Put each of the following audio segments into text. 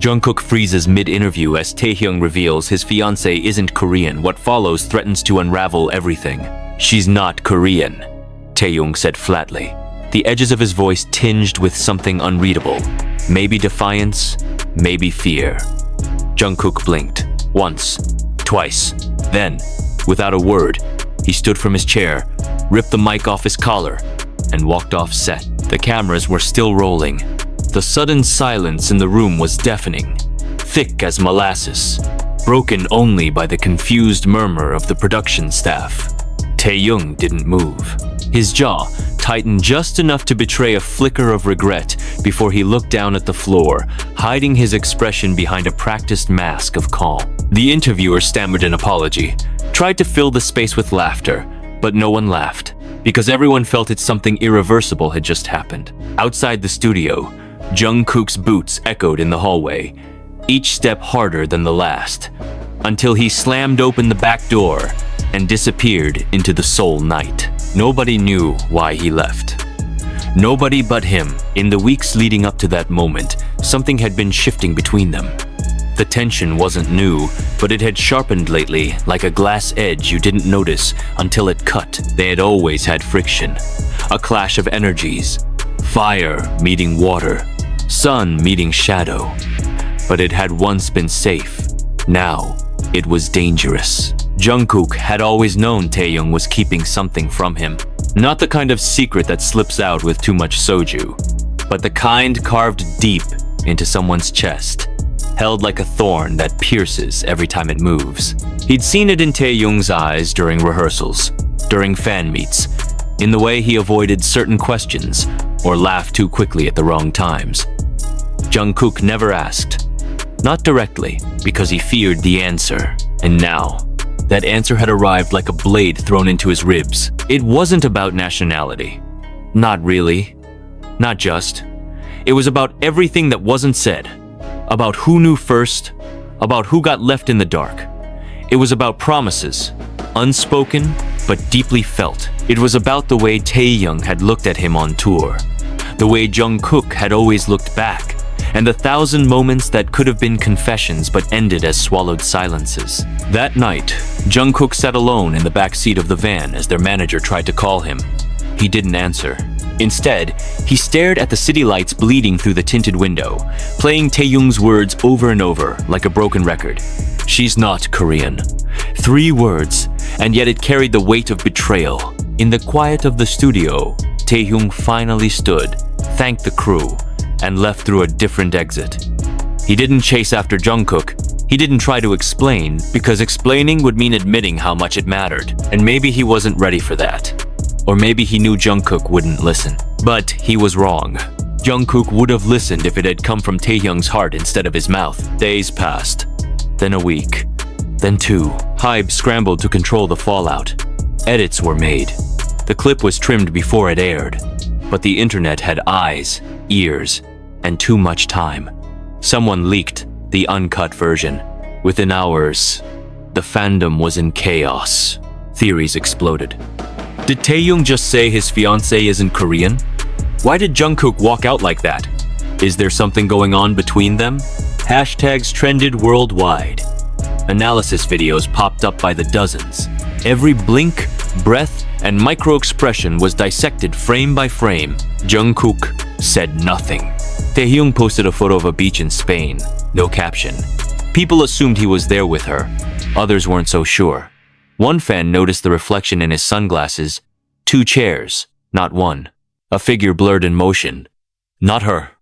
Jungkook freezes mid-interview as Taehyung reveals his fiancée isn't Korean. What follows threatens to unravel everything. She's not Korean, Taehyung said flatly, the edges of his voice tinged with something unreadable. Maybe defiance, maybe fear. Jungkook blinked. Once, twice. Then, without a word, he stood from his chair, ripped the mic off his collar, and walked off set. The cameras were still rolling. The sudden silence in the room was deafening, thick as molasses, broken only by the confused murmur of the production staff. Taehyung didn't move. His jaw tightened just enough to betray a flicker of regret before he looked down at the floor, hiding his expression behind a practiced mask of calm. The interviewer stammered an apology, tried to fill the space with laughter, but no one laughed, because everyone felt that something irreversible had just happened. Outside the studio, Jungkook's boots echoed in the hallway, each step harder than the last, until he slammed open the back door and disappeared into the Seoul night. Nobody knew why he left. Nobody but him. In the weeks leading up to that moment, something had been shifting between them. The tension wasn't new, but it had sharpened lately, like a glass edge you didn't notice until it cut. They had always had friction, a clash of energies, fire meeting water, sun meeting shadow. But it had once been safe. Now, it was dangerous. Jungkook had always known Taehyung was keeping something from him. Not the kind of secret that slips out with too much soju, but the kind carved deep into someone's chest, held like a thorn that pierces every time it moves. He'd seen it in Taehyung's eyes during rehearsals, during fan meets, in the way he avoided certain questions or laughed too quickly at the wrong times. Jungkook never asked, not directly, because he feared the answer. And now, that answer had arrived like a blade thrown into his ribs. It wasn't about nationality. Not really. Not just. It was about everything that wasn't said. About who knew first. About who got left in the dark. It was about promises. Unspoken, but deeply felt. It was about the way Taehyung had looked at him on tour. The way Jungkook had always looked back. And the 1,000 moments that could have been confessions but ended as swallowed silences. That night, Jungkook sat alone in the back seat of the van as their manager tried to call him. He didn't answer. Instead, he stared at the city lights bleeding through the tinted window, playing Taehyung's words over and over like a broken record. She's not Korean. 3 words, and yet it carried the weight of betrayal. In the quiet of the studio, Taehyung finally stood, thanked the crew, and left through a different exit. He didn't chase after Jungkook. He didn't try to explain, because explaining would mean admitting how much it mattered. And maybe he wasn't ready for that. Or maybe he knew Jungkook wouldn't listen. But he was wrong. Jungkook would have listened if it had come from Taehyung's heart instead of his mouth. Days passed. Then a week. Then 2. Hybe scrambled to control the fallout. Edits were made. The clip was trimmed before it aired. But the internet had eyes, ears, and too much time. Someone leaked the uncut version. Within hours, the fandom was in chaos. Theories exploded. Did Taehyung just say his fiancée isn't Korean? Why did Jungkook walk out like that? Is there something going on between them? Hashtags trended worldwide. Analysis videos popped up by the dozens. Every blink, breath, and micro-expression was dissected frame by frame. Jungkook said nothing. Taehyung posted a photo of a beach in Spain. No caption. People assumed he was there with her. Others weren't so sure. One fan noticed the reflection in his sunglasses. 2 chairs, not one. A figure blurred in motion. Not her.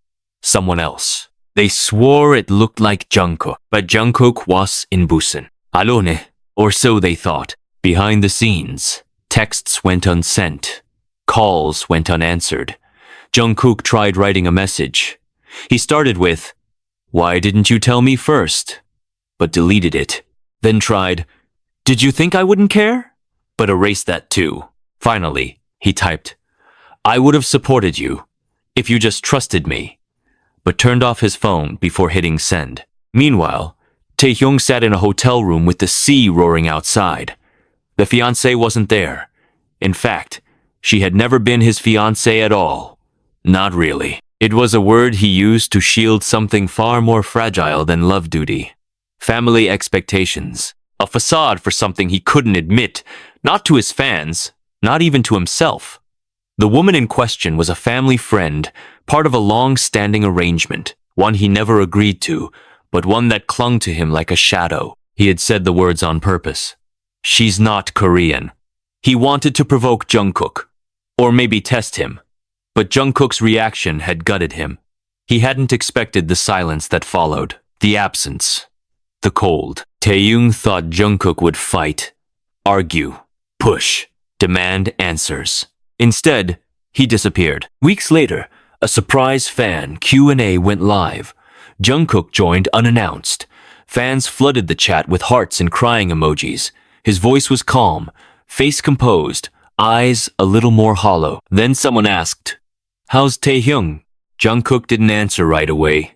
Someone else. They swore it looked like Jungkook, but Jungkook was in Busan. Alone, or so they thought. Behind the scenes, texts went unsent. Calls went unanswered. Jungkook tried writing a message. He started with, "Why didn't you tell me first?" but deleted it. Then tried, "Did you think I wouldn't care?" but erased that too. Finally, he typed, "I would have supported you if you just trusted me," but turned off his phone before hitting send. Meanwhile, Taehyung sat in a hotel room with the sea roaring outside. The fiancée wasn't there. In fact, she had never been his fiancée at all. Not really. It was a word he used to shield something far more fragile than love duty. Family expectations. A facade for something he couldn't admit, not to his fans, not even to himself. The woman in question was a family friend, part of a long-standing arrangement, one he never agreed to, but one that clung to him like a shadow. He had said the words on purpose. She's not Korean. He wanted to provoke Jungkook, or maybe test him. But Jungkook's reaction had gutted him. He hadn't expected the silence that followed, the absence, the cold. Taehyung thought Jungkook would fight, argue, push, demand answers. Instead, he disappeared. Weeks later, a surprise fan Q&A went live. Jungkook joined unannounced. Fans flooded the chat with hearts and crying emojis. His voice was calm, face composed, eyes a little more hollow. Then someone asked, "How's Taehyung?" Jungkook didn't answer right away.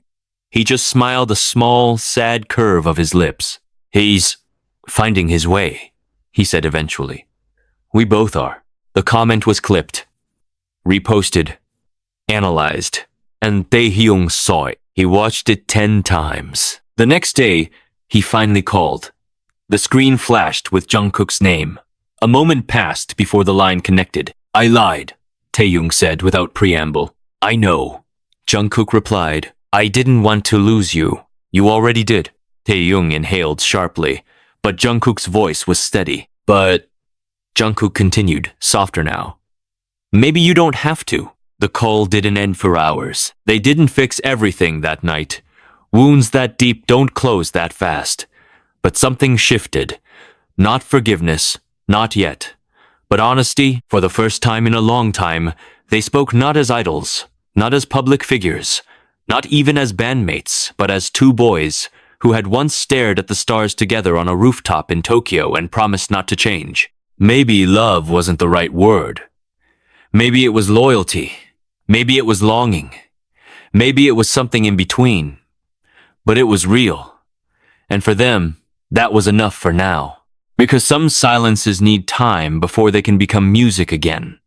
He just smiled a small, sad curve of his lips. "He's finding his way," he said eventually. "We both are." The comment was clipped, reposted, analyzed, and Taehyung saw it. He watched it 10 times. The next day, he finally called. The screen flashed with Jungkook's name. A moment passed before the line connected. "I lied," Taehyung said without preamble. "I know." Jungkook replied, "I didn't want to lose you. You already did." Taehyung inhaled sharply, but Jungkook's voice was steady. "But," Jungkook continued, softer now, "maybe you don't have to." The call didn't end for hours. They didn't fix everything that night. Wounds that deep don't close that fast. But something shifted. Not forgiveness, not yet. But honesty, for the first time in a long time, they spoke not as idols, not as public figures, not even as bandmates, but as two boys who had once stared at the stars together on a rooftop in Tokyo and promised not to change. Maybe love wasn't the right word. Maybe it was loyalty. Maybe it was longing. Maybe it was something in between. But it was real. And for them, that was enough for now. Because some silences need time before they can become music again.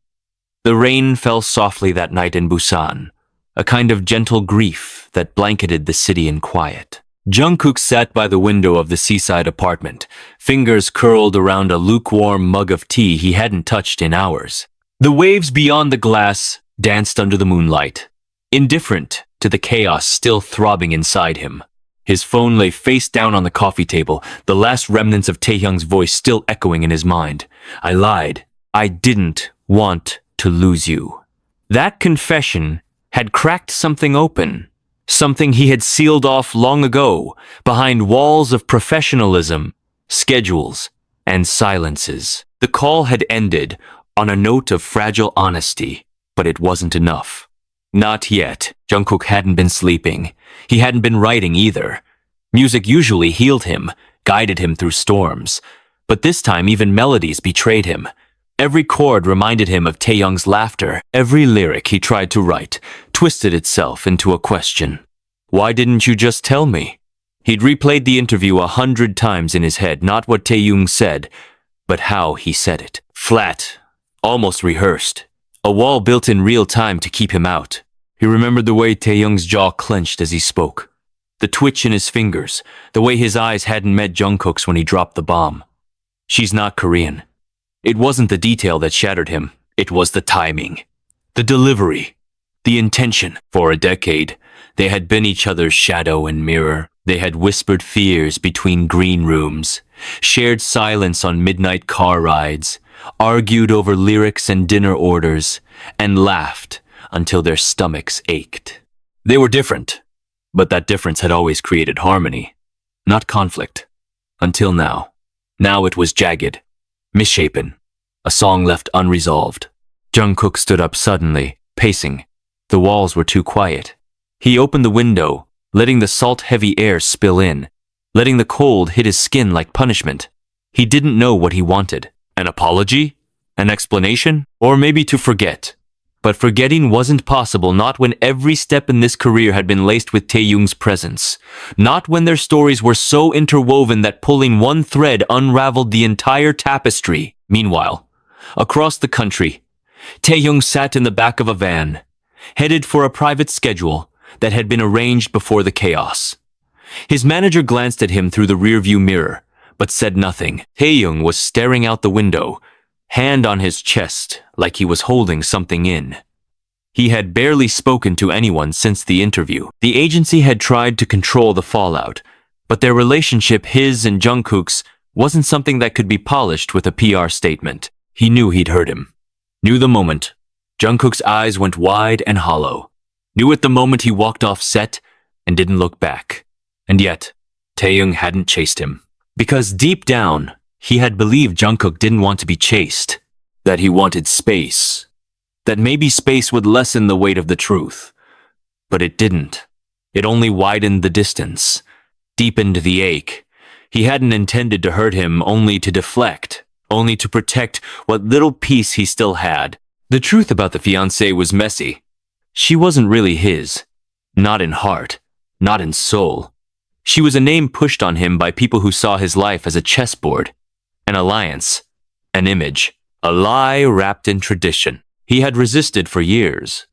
The rain fell softly that night in Busan, a kind of gentle grief that blanketed the city in quiet. Jungkook sat by the window of the seaside apartment, fingers curled around a lukewarm mug of tea he hadn't touched in hours. The waves beyond the glass danced under the moonlight, indifferent to the chaos still throbbing inside him. His phone lay face down on the coffee table, the last remnants of Taehyung's voice still echoing in his mind. "I lied. I didn't want to lose you." That confession had cracked something open, something he had sealed off long ago, behind walls of professionalism, schedules, and silences. The call had ended on a note of fragile honesty, but it wasn't enough. Not yet. Jungkook hadn't been sleeping. He hadn't been writing either. Music usually healed him, guided him through storms. But this time even melodies betrayed him. Every chord reminded him of Taehyung's laughter. Every lyric he tried to write twisted itself into a question. Why didn't you just tell me? He'd replayed the interview 100 times in his head, not what Taehyung said, but how he said it. Flat, almost rehearsed. A wall built in real time to keep him out. He remembered the way Taehyung's jaw clenched as he spoke. The twitch in his fingers, the way his eyes hadn't met Jungkook's when he dropped the bomb. She's not Korean. It wasn't the detail that shattered him. It was the timing, the delivery, the intention. For a decade, they had been each other's shadow and mirror. They had whispered fears between green rooms, shared silence on midnight car rides, argued over lyrics and dinner orders, and laughed until their stomachs ached. They were different, but that difference had always created harmony, not conflict. Until now. Now it was jagged, misshapen, a song left unresolved. Jungkook stood up suddenly, pacing. The walls were too quiet. He opened the window, letting the salt-heavy air spill in, letting the cold hit his skin like punishment. He didn't know what he wanted. An apology? An explanation? Or maybe to forget. But forgetting wasn't possible, not when every step in this career had been laced with Taehyung's presence. Not when their stories were so interwoven that pulling one thread unraveled the entire tapestry. Meanwhile, across the country, Taehyung sat in the back of a van, headed for a private schedule that had been arranged before the chaos. His manager glanced at him through the rearview mirror, but said nothing. Taehyung was staring out the window, hand on his chest like he was holding something in. He had barely spoken to anyone since the interview. The agency had tried to control the fallout, but their relationship, his and Jungkook's, wasn't something that could be polished with a PR statement. He knew he'd hurt him. Knew the moment. Jungkook's eyes went wide and hollow. Knew at the moment he walked off set and didn't look back. And yet, Taehyung hadn't chased him. Because deep down, he had believed Jungkook didn't want to be chased. That he wanted space. That maybe space would lessen the weight of the truth. But it didn't. It only widened the distance. Deepened the ache. He hadn't intended to hurt him, only to deflect. Only to protect what little peace he still had. The truth about the fiancée was messy. She wasn't really his. Not in heart. Not in soul. She was a name pushed on him by people who saw his life as a chessboard. An alliance. An image. A lie wrapped in tradition. He had resisted for years.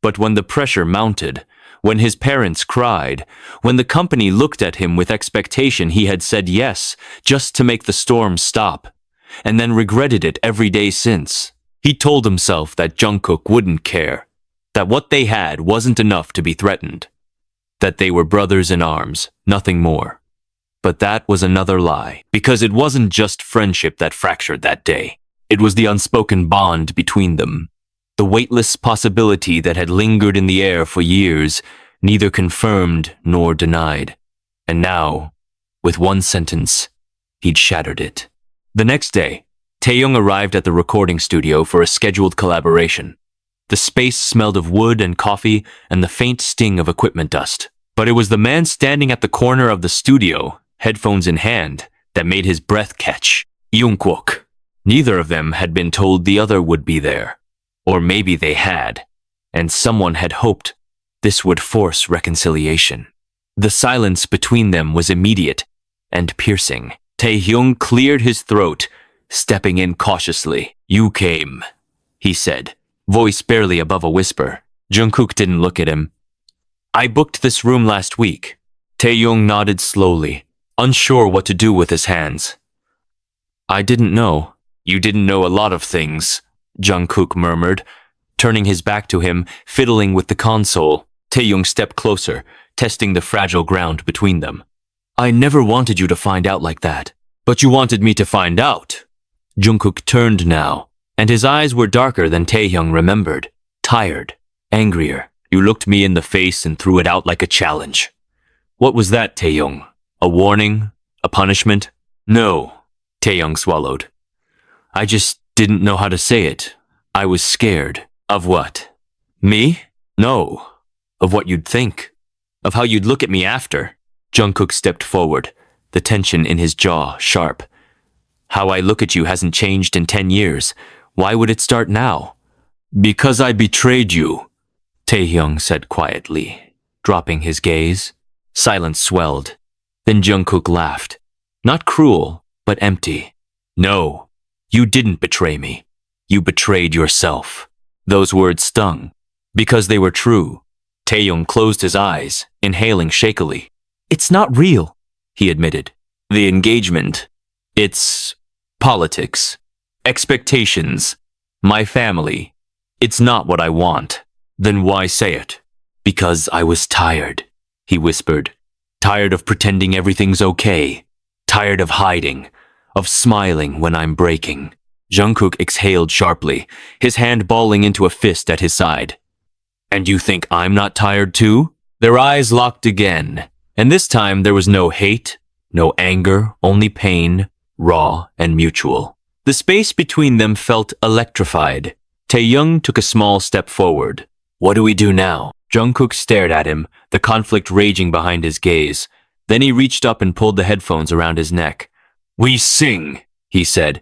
But when the pressure mounted, when his parents cried, when the company looked at him with expectation, he had said yes, just to make the storm stop, and then regretted it every day since. He told himself that Jungkook wouldn't care, that what they had wasn't enough to be threatened, that they were brothers in arms, nothing more. But that was another lie, because it wasn't just friendship that fractured that day. It was the unspoken bond between them. The weightless possibility that had lingered in the air for years, neither confirmed nor denied. And now, with one sentence, he'd shattered it. The next day, Taehyung arrived at the recording studio for a scheduled collaboration. The space smelled of wood and coffee and the faint sting of equipment dust. But it was the man standing at the corner of the studio, headphones in hand, that made his breath catch. Jungkook. Neither of them had been told the other would be there. Or maybe they had, and someone had hoped this would force reconciliation. The silence between them was immediate and piercing. Taehyung cleared his throat, stepping in cautiously. "You came," he said, voice barely above a whisper. Jungkook didn't look at him. "I booked this room last week." Taehyung nodded slowly, unsure what to do with his hands. "I didn't know." "You didn't know a lot of things," Jungkook murmured, turning his back to him, fiddling with the console. Taehyung stepped closer, testing the fragile ground between them. "I never wanted you to find out like that." "But you wanted me to find out." Jungkook turned now, and his eyes were darker than Taehyung remembered. Tired, angrier. "You looked me in the face and threw it out like a challenge." "What was that, Taehyung? A warning? A punishment?" "No," Taehyung swallowed. "I just didn't know how to say it. I was scared." "Of what? Me?" "No. Of what you'd think. Of how you'd look at me after." Jungkook stepped forward, the tension in his jaw sharp. "How I look at you hasn't changed in 10 years. Why would it start now?" "Because I betrayed you," Taehyung said quietly, dropping his gaze. Silence swelled. Then Jungkook laughed. Not cruel, but empty. "No. You didn't betray me. You betrayed yourself." Those words stung, because they were true. Taehyung closed his eyes, inhaling shakily. "It's not real," he admitted. "The engagement. It's politics. Expectations. My family. It's not what I want." "Then why say it?" "Because I was tired," he whispered. "Tired of pretending everything's okay. Tired of hiding. Of smiling when I'm breaking." Jungkook exhaled sharply, his hand balling into a fist at his side. "And you think I'm not tired too?" Their eyes locked again, and this time there was no hate, no anger, only pain, raw and mutual. The space between them felt electrified. Taehyung took a small step forward. "What do we do now?" Jungkook stared at him, the conflict raging behind his gaze. Then he reached up and pulled the headphones around his neck. "We sing," he said.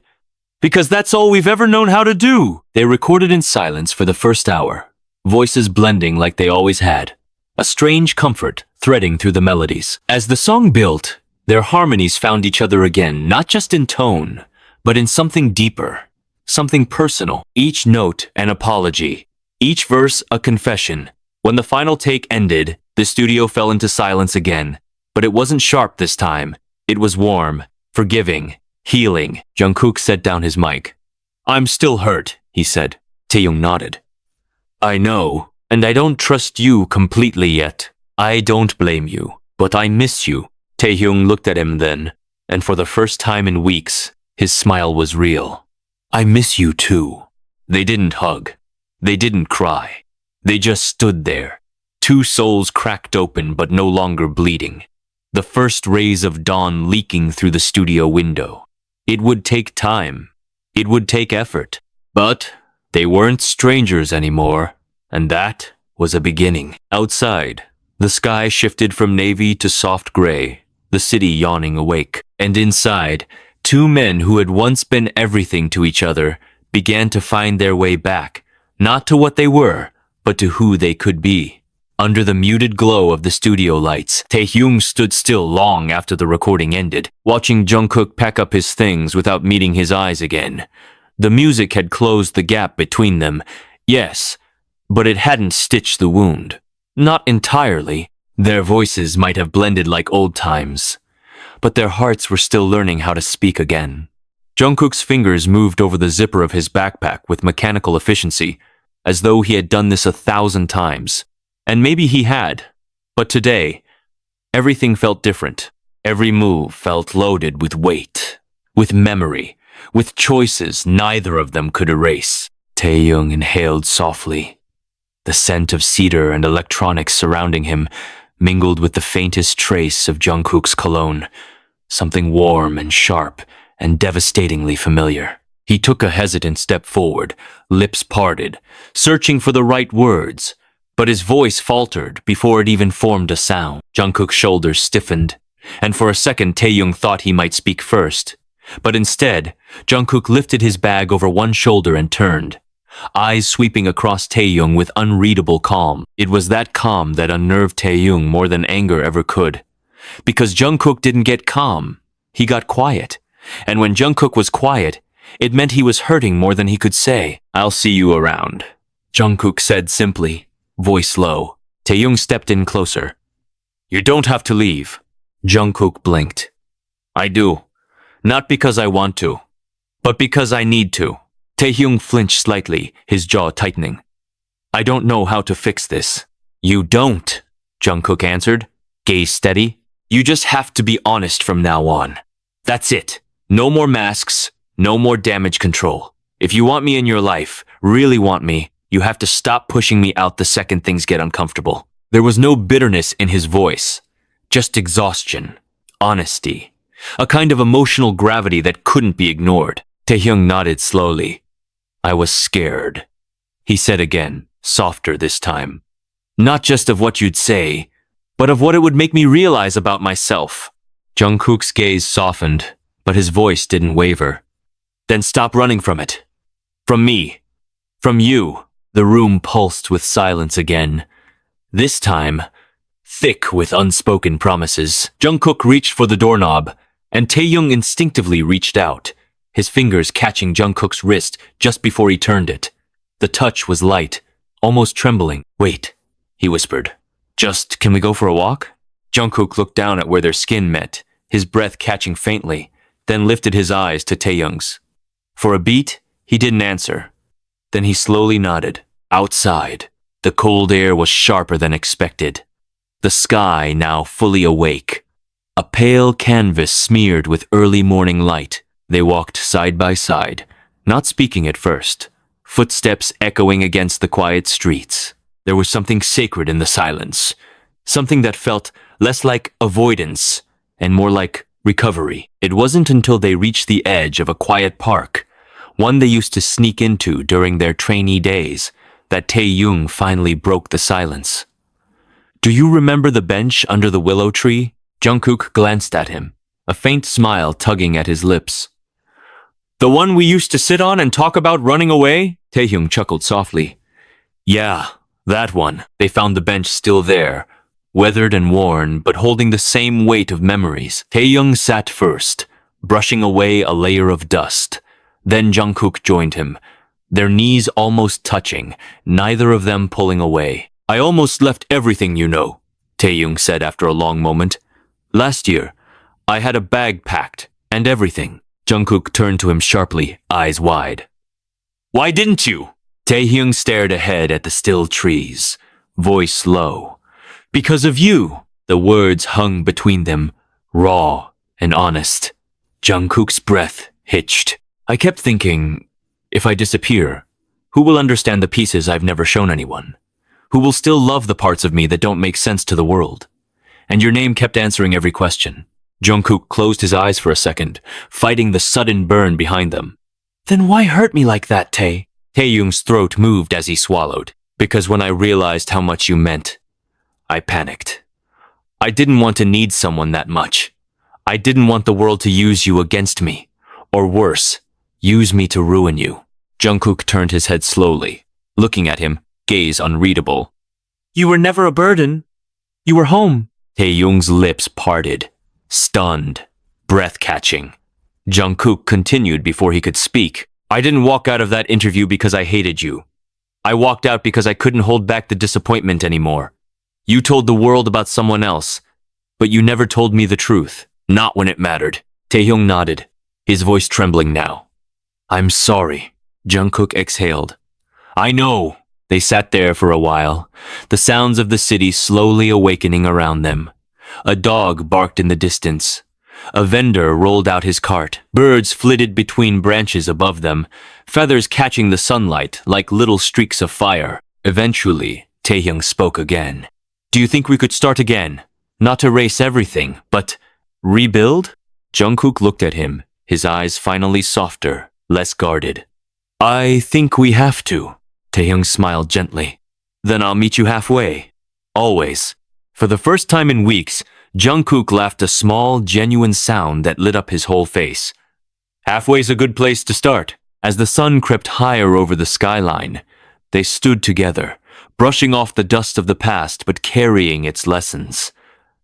"Because that's all we've ever known how to do." They recorded in silence for the first hour, voices blending like they always had, a strange comfort threading through the melodies. As the song built, their harmonies found each other again, not just in tone, but in something deeper, something personal. Each note an apology, Each verse a confession. When the final take ended, the studio fell into silence again. But it wasn't sharp this time. It was warm, forgiving, healing. Jungkook set down his mic. I'm still hurt, he said. Taehyung nodded. I know, and I don't trust you completely yet. I don't blame you, but I miss you. Taehyung looked at him then, and for the first time in weeks, his smile was real. I miss you too. They didn't hug. They didn't cry. They just stood there, two souls cracked open but no longer bleeding. The first rays of dawn leaking through the studio window. It would take time. It would take effort. But they weren't strangers anymore, and that was a beginning. Outside, the sky shifted from navy to soft gray, the city yawning awake. And inside, two men who had once been everything to each other began to find their way back, not to what they were, but to who they could be. Under the muted glow of the studio lights, Taehyung stood still long after the recording ended, watching Jungkook pack up his things without meeting his eyes again. The music had closed the gap between them, yes, but it hadn't stitched the wound. Not entirely. Their voices might have blended like old times, but their hearts were still learning how to speak again. Jungkook's fingers moved over the zipper of his backpack with mechanical efficiency, as though he had done this 1,000 times. And maybe he had. But today, everything felt different. Every move felt loaded with weight, with memory, with choices neither of them could erase. Taehyung inhaled softly. The scent of cedar and electronics surrounding him mingled with the faintest trace of Jungkook's cologne, something warm and sharp and devastatingly familiar. He took a hesitant step forward, lips parted, searching for the right words, but his voice faltered before it even formed a sound. Jungkook's shoulders stiffened, and for a second Taehyung thought he might speak first. But instead, Jungkook lifted his bag over one shoulder and turned, eyes sweeping across Taehyung with unreadable calm. It was that calm that unnerved Taehyung more than anger ever could. Because Jungkook didn't get calm, he got quiet. And when Jungkook was quiet, it meant he was hurting more than he could say. I'll see you around, Jungkook said simply, voice low. Taehyung stepped in closer. You don't have to leave. Jungkook blinked. I do. Not because I want to, but because I need to. Taehyung flinched slightly, his jaw tightening. I don't know how to fix this. You don't, Jungkook answered, gaze steady. You just have to be honest from now on. That's it. No more masks, no more damage control. If you want me in your life, really want me, you have to stop pushing me out the second things get uncomfortable. There was no bitterness in his voice, just exhaustion, honesty, a kind of emotional gravity that couldn't be ignored. Taehyung nodded slowly. I was scared, he said again, softer this time. Not just of what you'd say, but of what it would make me realize about myself. Jungkook's gaze softened, but his voice didn't waver. Then stop running from it. From me. From you. The room pulsed with silence again. This time, thick with unspoken promises. Jungkook reached for the doorknob, and Taehyung instinctively reached out, his fingers catching Jungkook's wrist just before he turned it. The touch was light, almost trembling. Wait, he whispered. Just, can we go for a walk? Jungkook looked down at where their skin met, his breath catching faintly, then lifted his eyes to Taehyung's. For a beat, he didn't answer. Then he slowly nodded. Outside, the cold air was sharper than expected. The sky now fully awake. A pale canvas smeared with early morning light. They walked side by side, not speaking at first, footsteps echoing against the quiet streets. There was something sacred in the silence, something that felt less like avoidance and more like recovery. It wasn't until they reached the edge of a quiet park, one they used to sneak into during their trainee days, that Taehyung finally broke the silence. Do you remember the bench under the willow tree? Jungkook glanced at him, a faint smile tugging at his lips. The one we used to sit on and talk about running away? Taehyung chuckled softly. Yeah, that one. They found the bench still there, weathered and worn, but holding the same weight of memories. Taehyung sat first, brushing away a layer of dust. Then Jungkook joined him, their knees almost touching, neither of them pulling away. I almost left everything, you know, Taehyung said after a long moment. Last year, I had a bag packed, and everything. Jungkook turned to him sharply, eyes wide. Why didn't you? Taehyung stared ahead at the still trees, voice low. Because of you. The words hung between them, raw and honest. Jungkook's breath hitched. I kept thinking, if I disappear, who will understand the pieces I've never shown anyone? Who will still love the parts of me that don't make sense to the world? And your name kept answering every question. Jungkook closed his eyes for a second, fighting the sudden burn behind them. Then why hurt me like that, Tae? Taehyung's throat moved as he swallowed. Because when I realized how much you meant, I panicked. I didn't want to need someone that much. I didn't want the world to use you against me. Or worse, use me to ruin you. Jungkook turned his head slowly, looking at him, gaze unreadable. You were never a burden. You were home. Taehyung's lips parted, stunned, breath-catching. Jungkook continued before he could speak. I didn't walk out of that interview because I hated you. I walked out because I couldn't hold back the disappointment anymore. You told the world about someone else, but you never told me the truth. Not when it mattered. Taehyung nodded, his voice trembling now. I'm sorry. Jungkook exhaled. I know. They sat there for a while, the sounds of the city slowly awakening around them. A dog barked in the distance. A vendor rolled out his cart. Birds flitted between branches above them, feathers catching the sunlight like little streaks of fire. Eventually, Taehyung spoke again. Do you think we could start again? Not erase everything, but rebuild? Jungkook looked at him, his eyes finally softer, less guarded. I think we have to. Taehyung smiled gently. Then I'll meet you halfway. Always. For the first time in weeks, Jungkook laughed a small, genuine sound that lit up his whole face. Halfway's a good place to start. As the sun crept higher over the skyline, they stood together, brushing off the dust of the past but carrying its lessons.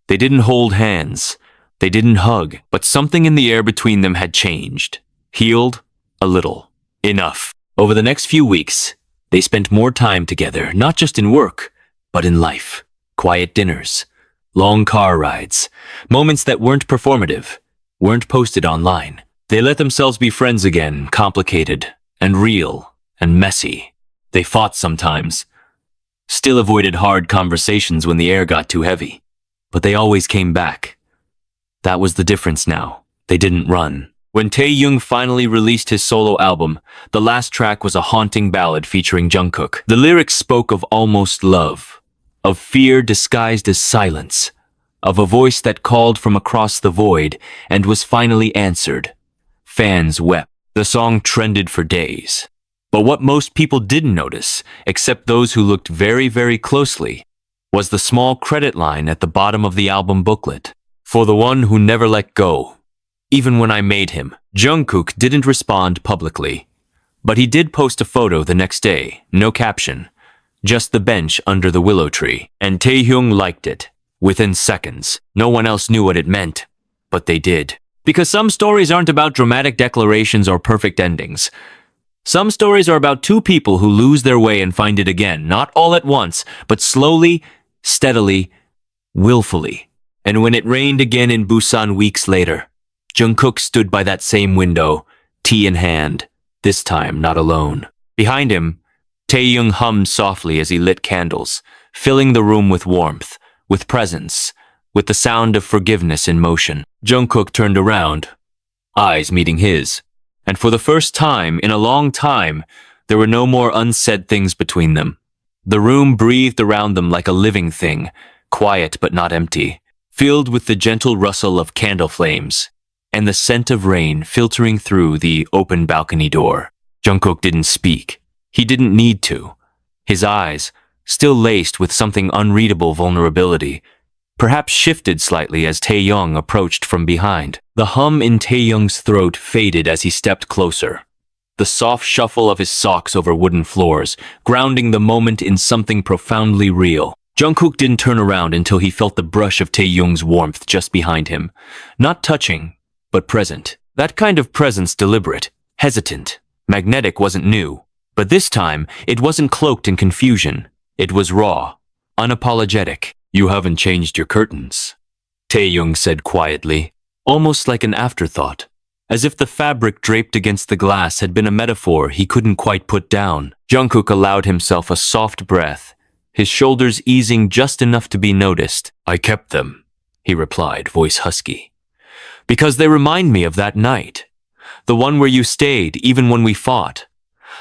They didn't hold hands. They didn't hug, but something in the air between them had changed. Healed a little. Enough. Over the next few weeks, they spent more time together, not just in work, but in life. Quiet dinners, long car rides, moments that weren't performative, weren't posted online. They let themselves be friends again, complicated and real and messy. They fought sometimes, still avoided hard conversations when the air got too heavy. But they always came back. That was the difference now. They didn't run. When Taehyung finally released his solo album, the last track was a haunting ballad featuring Jungkook. The lyrics spoke of almost love, of fear disguised as silence, of a voice that called from across the void and was finally answered. Fans wept. The song trended for days. But what most people didn't notice, except those who looked very, very closely, was the small credit line at the bottom of the album booklet. For the one who never let go. Even when I made him. Jungkook didn't respond publicly. But he did post a photo the next day, no caption. Just the bench under the willow tree. And Taehyung liked it. Within seconds. No one else knew what it meant. But they did. Because some stories aren't about dramatic declarations or perfect endings. Some stories are about two people who lose their way and find it again. Not all at once, but slowly, steadily, willfully. And when it rained again in Busan weeks later, Jungkook stood by that same window, tea in hand, this time not alone. Behind him, Taehyung hummed softly as he lit candles, filling the room with warmth, with presence, with the sound of forgiveness in motion. Jungkook turned around, eyes meeting his, and for the first time in a long time, there were no more unsaid things between them. The room breathed around them like a living thing, quiet but not empty, filled with the gentle rustle of candle flames and the scent of rain filtering through the open balcony door. Jungkook didn't speak. He didn't need to. His eyes, still laced with something unreadable vulnerability, perhaps shifted slightly as Taehyung approached from behind. The hum in Taehyung's throat faded as he stepped closer. The soft shuffle of his socks over wooden floors, grounding the moment in something profoundly real. Jungkook didn't turn around until he felt the brush of Taehyung's warmth just behind him. Not touching, but present. That kind of presence deliberate, hesitant, magnetic wasn't new. But this time, it wasn't cloaked in confusion. It was raw, unapologetic. "You haven't changed your curtains," Taehyung said quietly, almost like an afterthought, as if the fabric draped against the glass had been a metaphor he couldn't quite put down. Jungkook allowed himself a soft breath, his shoulders easing just enough to be noticed. "I kept them," he replied, voice husky, "because they remind me of that night. The one where you stayed even when we fought.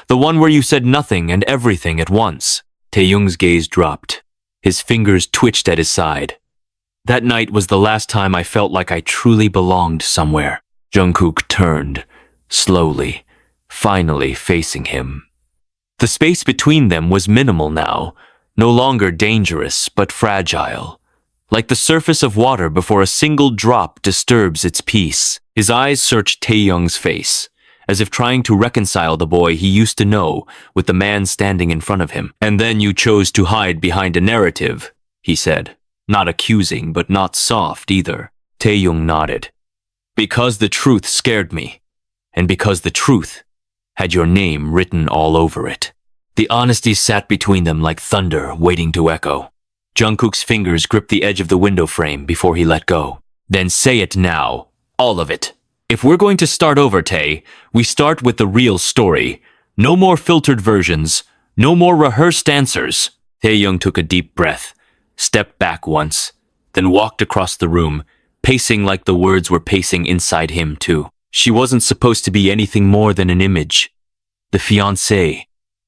The one where you said nothing and everything at once." Taehyung's gaze dropped. His fingers twitched at his side. "That night was the last time I felt like I truly belonged somewhere." Jungkook turned, slowly, finally facing him. The space between them was minimal now, no longer dangerous but fragile, like the surface of water before a single drop disturbs its peace. His eyes searched Taehyung's face, as if trying to reconcile the boy he used to know with the man standing in front of him. "And then you chose to hide behind a narrative," he said, not accusing but not soft either. Taehyung nodded. "Because the truth scared me, and because the truth had your name written all over it." The honesty sat between them like thunder waiting to echo. Jungkook's fingers gripped the edge of the window frame before he let go. "Then say it now, all of it. If we're going to start over, Tae, we start with the real story. No more filtered versions, no more rehearsed answers." Taehyung took a deep breath, stepped back once, then walked across the room, pacing like the words were pacing inside him too. She wasn't supposed to be anything more than an image. The fiancée,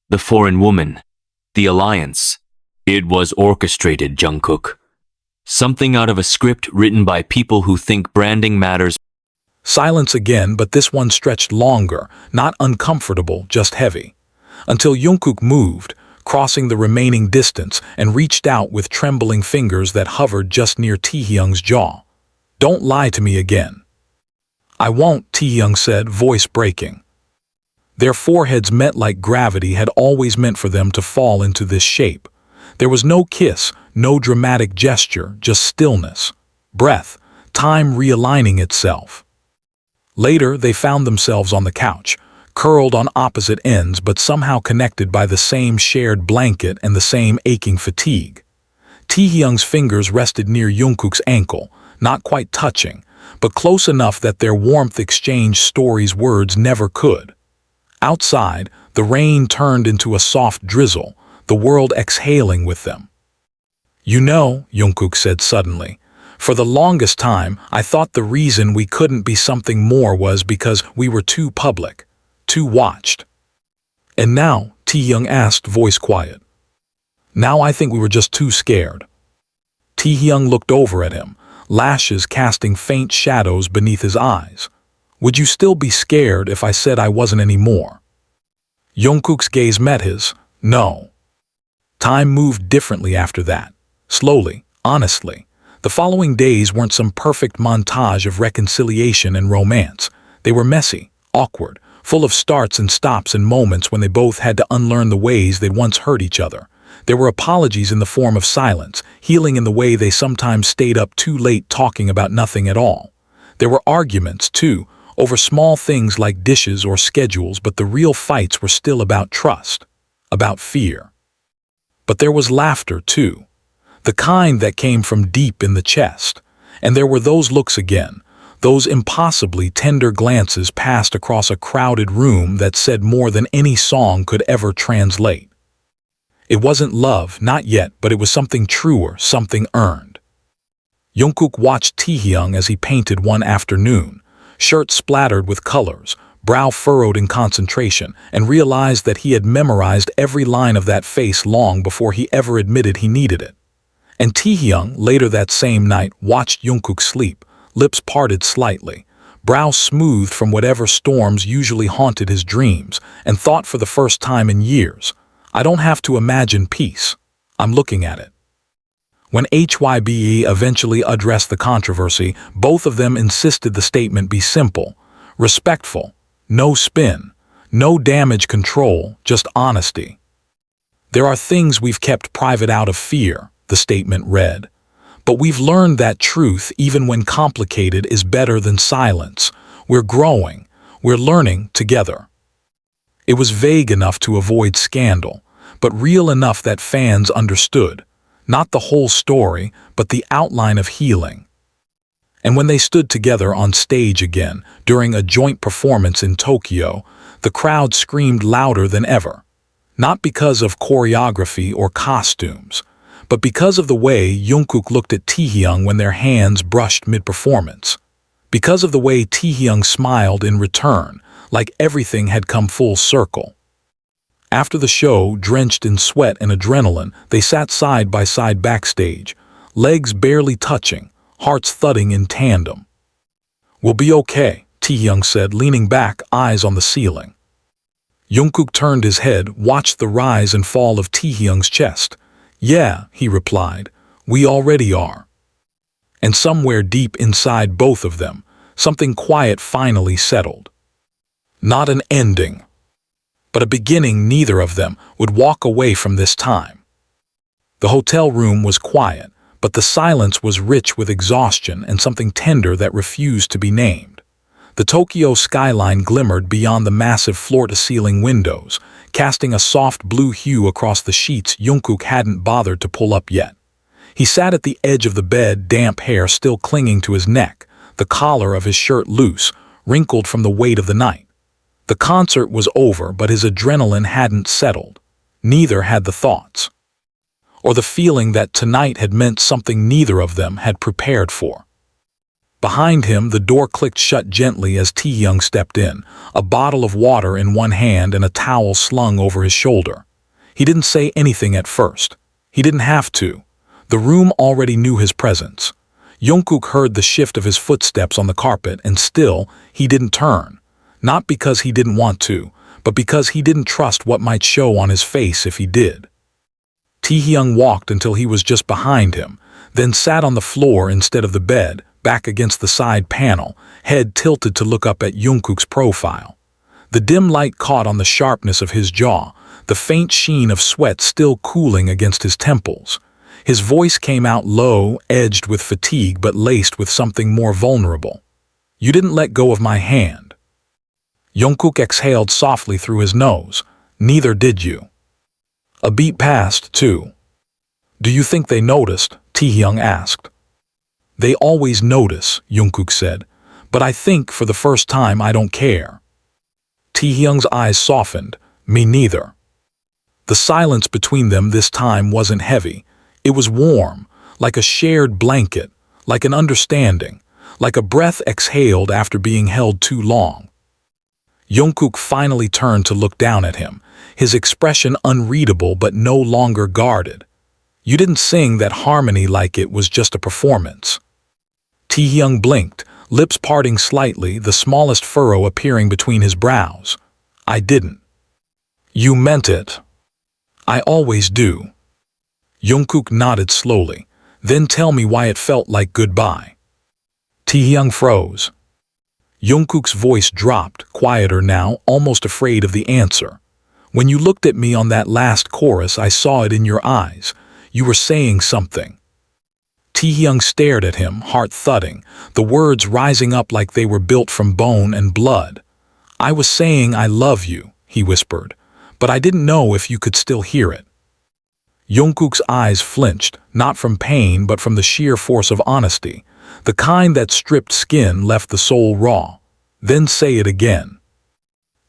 the foreign woman, the alliance. It was orchestrated, Jungkook. Something out of a script written by people who think branding matters. Silence again, but this one stretched longer, not uncomfortable, just heavy. Until Jungkook moved, crossing the remaining distance, and reached out with trembling fingers that hovered just near Taehyung's jaw. "Don't lie to me again." "I won't," Taehyung said, voice breaking. Their foreheads met like gravity had always meant for them to fall into this shape. There was no kiss, no dramatic gesture, just stillness, breath, time realigning itself. Later, they found themselves on the couch, curled on opposite ends but somehow connected by the same shared blanket and the same aching fatigue. Taehyung's fingers rested near Jungkook's ankle, not quite touching, but close enough that their warmth exchanged stories words never could. Outside, the rain turned into a soft drizzle, the world exhaling with them. "You know," Jungkook said suddenly, "for the longest time, I thought the reason we couldn't be something more was because we were too public, too watched." "And now?" Taehyung asked, voice quiet. "Now I think we were just too scared." Taehyung looked over at him, lashes casting faint shadows beneath his eyes. "Would you still be scared if I said I wasn't anymore?" Jungkook's gaze met his. "No." Time moved differently after that. Slowly, honestly. The following days weren't some perfect montage of reconciliation and romance. They were messy, awkward, full of starts and stops and moments when they both had to unlearn the ways they'd once hurt each other. There were apologies in the form of silence, healing in the way they sometimes stayed up too late talking about nothing at all. There were arguments, too, over small things like dishes or schedules, but the real fights were still about trust, about fear. But there was laughter, too, the kind that came from deep in the chest. And there were those looks again, those impossibly tender glances passed across a crowded room that said more than any song could ever translate. It wasn't love, not yet, but it was something truer, something earned. Jungkook watched Taehyung as he painted one afternoon, shirt splattered with colors, brow furrowed in concentration, and realized that he had memorized every line of that face long before he ever admitted he needed it. And Taehyung, later that same night, watched Jungkook sleep, lips parted slightly, brow smoothed from whatever storms usually haunted his dreams, and thought for the first time in years, "I don't have to imagine peace. I'm looking at it." When HYBE eventually addressed the controversy, both of them insisted the statement be simple, respectful, no spin, no damage control, just honesty. "There are things we've kept private out of fear," the statement read. "But we've learned that truth, even when complicated, is better than silence. We're growing. We're learning together." It was vague enough to avoid scandal, but real enough that fans understood. Not the whole story, but the outline of healing. And when they stood together on stage again, during a joint performance in Tokyo, the crowd screamed louder than ever. Not because of choreography or costumes, but because of the way Jungkook looked at Taehyung when their hands brushed mid-performance. Because of the way Taehyung smiled in return, like everything had come full circle. After the show, drenched in sweat and adrenaline, they sat side by side backstage, legs barely touching, hearts thudding in tandem. "We'll be okay," Taehyung said, leaning back, eyes on the ceiling. Jungkook turned his head, watched the rise and fall of Taehyung's chest. "Yeah," he replied, "we already are." And somewhere deep inside both of them, something quiet finally settled. Not an ending, but a beginning. Neither of them would walk away from this time. The hotel room was quiet, but the silence was rich with exhaustion and something tender that refused to be named. The Tokyo skyline glimmered beyond the massive floor-to-ceiling windows, casting a soft blue hue across the sheets Jungkook hadn't bothered to pull up yet. He sat at the edge of the bed, damp hair still clinging to his neck, the collar of his shirt loose, wrinkled from the weight of the night. The concert was over, but his adrenaline hadn't settled. Neither had the thoughts. Or the feeling that tonight had meant something neither of them had prepared for. Behind him, the door clicked shut gently as Taehyung stepped in, a bottle of water in one hand and a towel slung over his shoulder. He didn't say anything at first. He didn't have to. The room already knew his presence. Jungkook heard the shift of his footsteps on the carpet, and still, he didn't turn. Not because he didn't want to, but because he didn't trust what might show on his face if he did. Taehyung walked until he was just behind him, then sat on the floor instead of the bed, back against the side panel, head tilted to look up at Jungkook's profile. The dim light caught on the sharpness of his jaw, the faint sheen of sweat still cooling against his temples. His voice came out low, edged with fatigue but laced with something more vulnerable. "You didn't let go of my hand." Jungkook exhaled softly through his nose. "Neither did you." A beat passed, too. "Do you think they noticed?" Taehyung asked. "They always notice," Jungkook said, "but I think for the first time I don't care." Taehyung's eyes softened. "Me neither." The silence between them this time wasn't heavy. It was warm, like a shared blanket, like an understanding, like a breath exhaled after being held too long. Jungkook finally turned to look down at him, his expression unreadable but no longer guarded. "You didn't sing that harmony like it was just a performance." Taehyung blinked, lips parting slightly, the smallest furrow appearing between his brows. "I didn't." "You meant it." "I always do." Jungkook nodded slowly. "Then tell me why it felt like goodbye." Taehyung froze. Jungkook's voice dropped, quieter now, almost afraid of the answer. "When you looked at me on that last chorus, I saw it in your eyes. You were saying something." Taehyung stared at him, heart thudding, the words rising up like they were built from bone and blood. "I was saying I love you," he whispered, "but I didn't know if you could still hear it." Jungkook's eyes flinched, not from pain but from the sheer force of honesty, the kind that stripped skin left the soul raw. "Then say it again."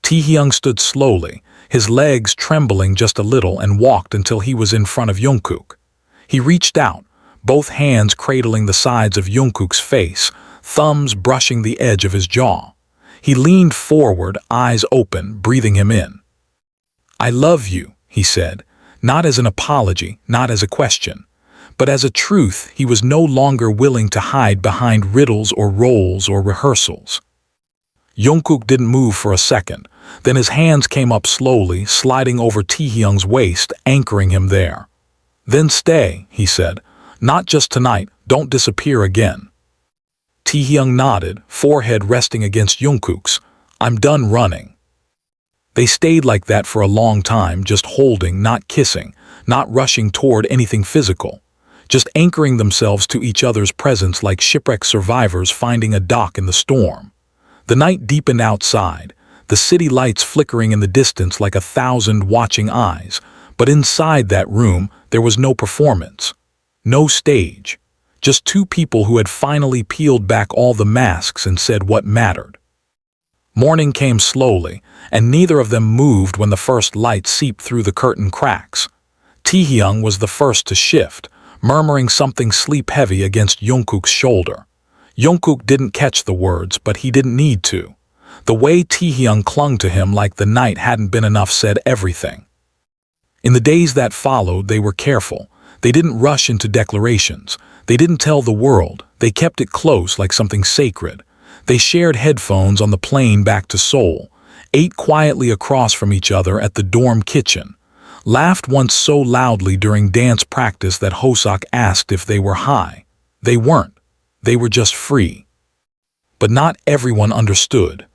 Taehyung stood slowly, his legs trembling just a little, and walked until he was in front of Jungkook. He reached out, both hands cradling the sides of Jungkook's face, thumbs brushing the edge of his jaw. He leaned forward, eyes open, breathing him in. "I love you," he said, not as an apology, not as a question, but as a truth he was no longer willing to hide behind riddles or roles or rehearsals. Jungkook didn't move for a second, then his hands came up slowly, sliding over Taehyung's waist, anchoring him there. "Then stay," he said. "Not just tonight, don't disappear again." Taehyung nodded, forehead resting against Jungkook's. "I'm done running." They stayed like that for a long time, just holding, not kissing, not rushing toward anything physical, just anchoring themselves to each other's presence like shipwreck survivors finding a dock in the storm. The night deepened outside, the city lights flickering in the distance like 1,000 watching eyes. But inside that room, there was no performance, no stage, just two people who had finally peeled back all the masks and said what mattered. Morning came slowly, and neither of them moved when the first light seeped through the curtain cracks. Taehyung was the first to shift, murmuring something sleep-heavy against Jungkook's shoulder. Jungkook didn't catch the words, but he didn't need to. The way Taehyung clung to him like the night hadn't been enough said everything. In the days that followed, they were careful. They didn't rush into declarations. They didn't tell the world. They kept it close like something sacred. They shared headphones on the plane back to Seoul, ate quietly across from each other at the dorm kitchen, laughed once so loudly during dance practice that Hosok asked if they were high. They weren't. They were just free. But not everyone understood.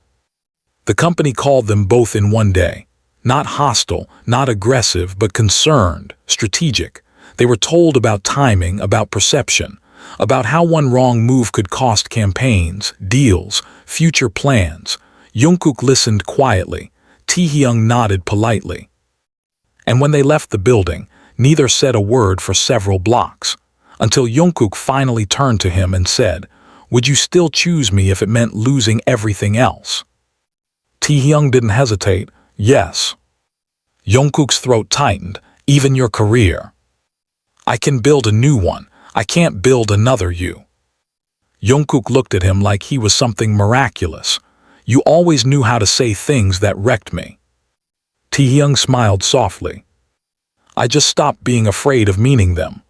The company called them both in one day. Not hostile, not aggressive, but concerned, strategic. They were told about timing, about perception, about how one wrong move could cost campaigns, deals, future plans. Jungkook listened quietly. Taehyung nodded politely. And when they left the building, neither said a word for several blocks, until Jungkook finally turned to him and said, "Would you still choose me if it meant losing everything else?" Taehyung didn't hesitate. "Yes." Jungkook's throat tightened. "Even your career?" "I can build a new one. I can't build another you." Jungkook looked at him like he was something miraculous. "You always knew how to say things that wrecked me." Taehyung smiled softly. "I just stopped being afraid of meaning them."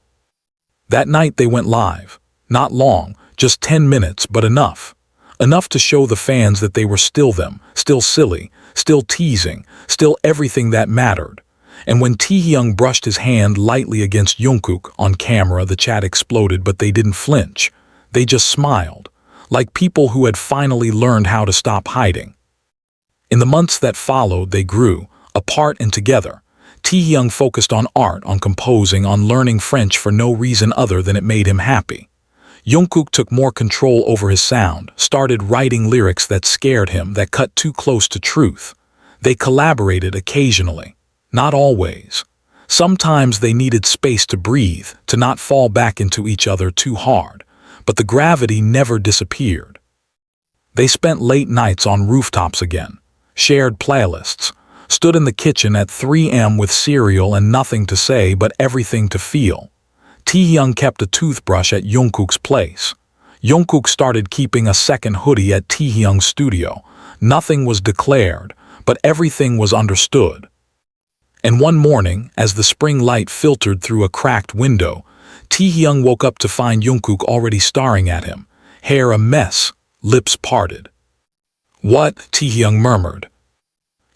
That night they went live. Not long, just 10 minutes, but enough. Enough to show the fans that they were still them, still silly, still teasing, still everything that mattered. And when Taehyung brushed his hand lightly against Jungkook on camera, the chat exploded, but they didn't flinch. They just smiled, like people who had finally learned how to stop hiding. In the months that followed, they grew, apart and together. Taehyung focused on art, on composing, on learning French for no reason other than it made him happy. Jungkook took more control over his sound, started writing lyrics that scared him, that cut too close to truth. They collaborated occasionally, not always. Sometimes they needed space to breathe, to not fall back into each other too hard, but the gravity never disappeared. They spent late nights on rooftops again, shared playlists, stood in the kitchen at 3 a.m. with cereal and nothing to say but everything to feel. Taehyung kept a toothbrush at Jungkook's place. Jungkook started keeping a second hoodie at Taehyung's studio. Nothing was declared, but everything was understood. And one morning, as the spring light filtered through a cracked window, Taehyung woke up to find Jungkook already staring at him, hair a mess, lips parted. "What?" Taehyung murmured.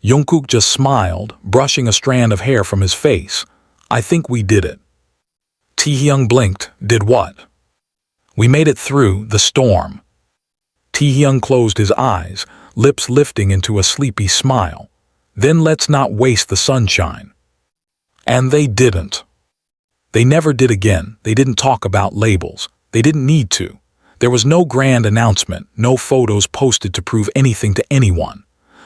Jungkook just smiled, brushing a strand of hair from his face. "I think we did it." Taehyung blinked. "Did what?" "We made it through the storm." Taehyung closed his eyes, lips lifting into a sleepy smile. "Then let's not waste the sunshine." And they didn't. They never did again. They didn't talk about labels. They didn't need to. There was no grand announcement, no photos posted to prove anything to anyone.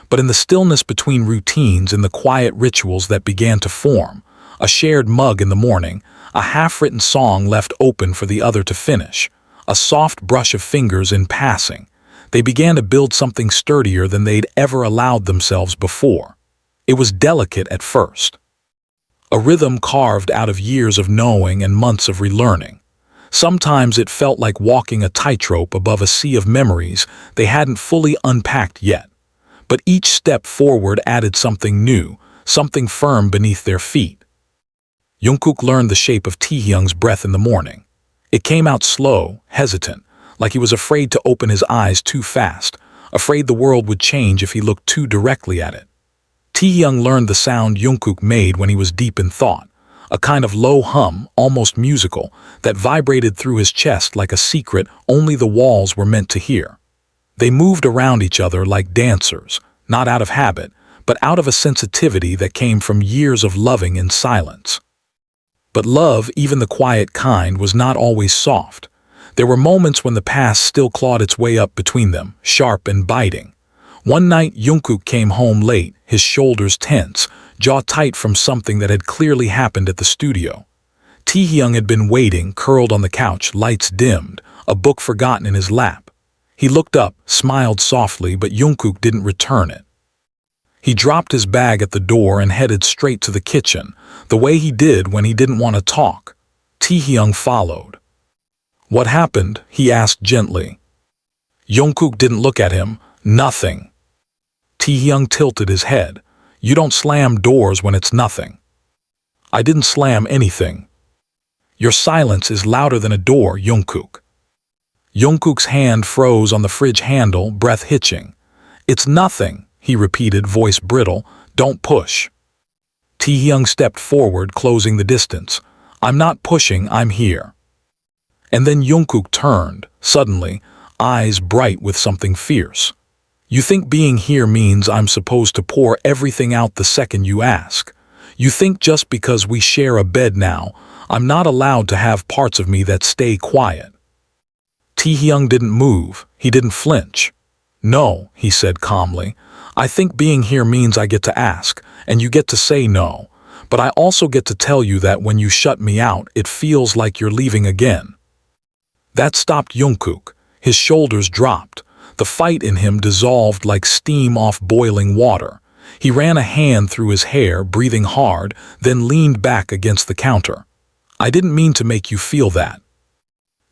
But in the stillness between routines and the quiet rituals that began to form, a shared mug in the morning, a half-written song left open for the other to finish, a soft brush of fingers in passing, they began to build something sturdier than they'd ever allowed themselves before. It was delicate at first. A rhythm carved out of years of knowing and months of relearning. Sometimes it felt like walking a tightrope above a sea of memories they hadn't fully unpacked yet. But each step forward added something new, something firm beneath their feet. Jungkook learned the shape of Taehyung's breath in the morning. It came out slow, hesitant, like he was afraid to open his eyes too fast, afraid the world would change if he looked too directly at it. Taehyung learned the sound Jungkook made when he was deep in thought, a kind of low hum, almost musical, that vibrated through his chest like a secret only the walls were meant to hear. They moved around each other like dancers, not out of habit, but out of a sensitivity that came from years of loving in silence. But love, even the quiet kind, was not always soft. There were moments when the past still clawed its way up between them, sharp and biting. One night, Jungkook came home late, his shoulders tense, jaw tight from something that had clearly happened at the studio. Taehyung had been waiting, curled on the couch, lights dimmed, a book forgotten in his lap. He looked up, smiled softly, but Jungkook didn't return it. He dropped his bag at the door and headed straight to the kitchen, the way he did when he didn't want to talk. Taehyung followed. "What happened?" he asked gently. Jungkook didn't look at him. "Nothing." Taehyung tilted his head. "You don't slam doors when it's nothing." "I didn't slam anything." "Your silence is louder than a door, Jungkook." Jungkook's hand froze on the fridge handle, breath hitching. "It's nothing," he repeated, voice brittle. "Don't push." Taehyung stepped forward, closing the distance. "I'm not pushing, I'm here." And then Jungkook turned, suddenly, eyes bright with something fierce. "You think being here means I'm supposed to pour everything out the second you ask? You think just because we share a bed now, I'm not allowed to have parts of me that stay quiet?" Taehyung didn't move, he didn't flinch. "No," he said calmly. "I think being here means I get to ask, and you get to say no. But I also get to tell you that when you shut me out, it feels like you're leaving again." That stopped Jungkook. His shoulders dropped. The fight in him dissolved like steam off boiling water. He ran a hand through his hair, breathing hard, then leaned back against the counter. "I didn't mean to make you feel that."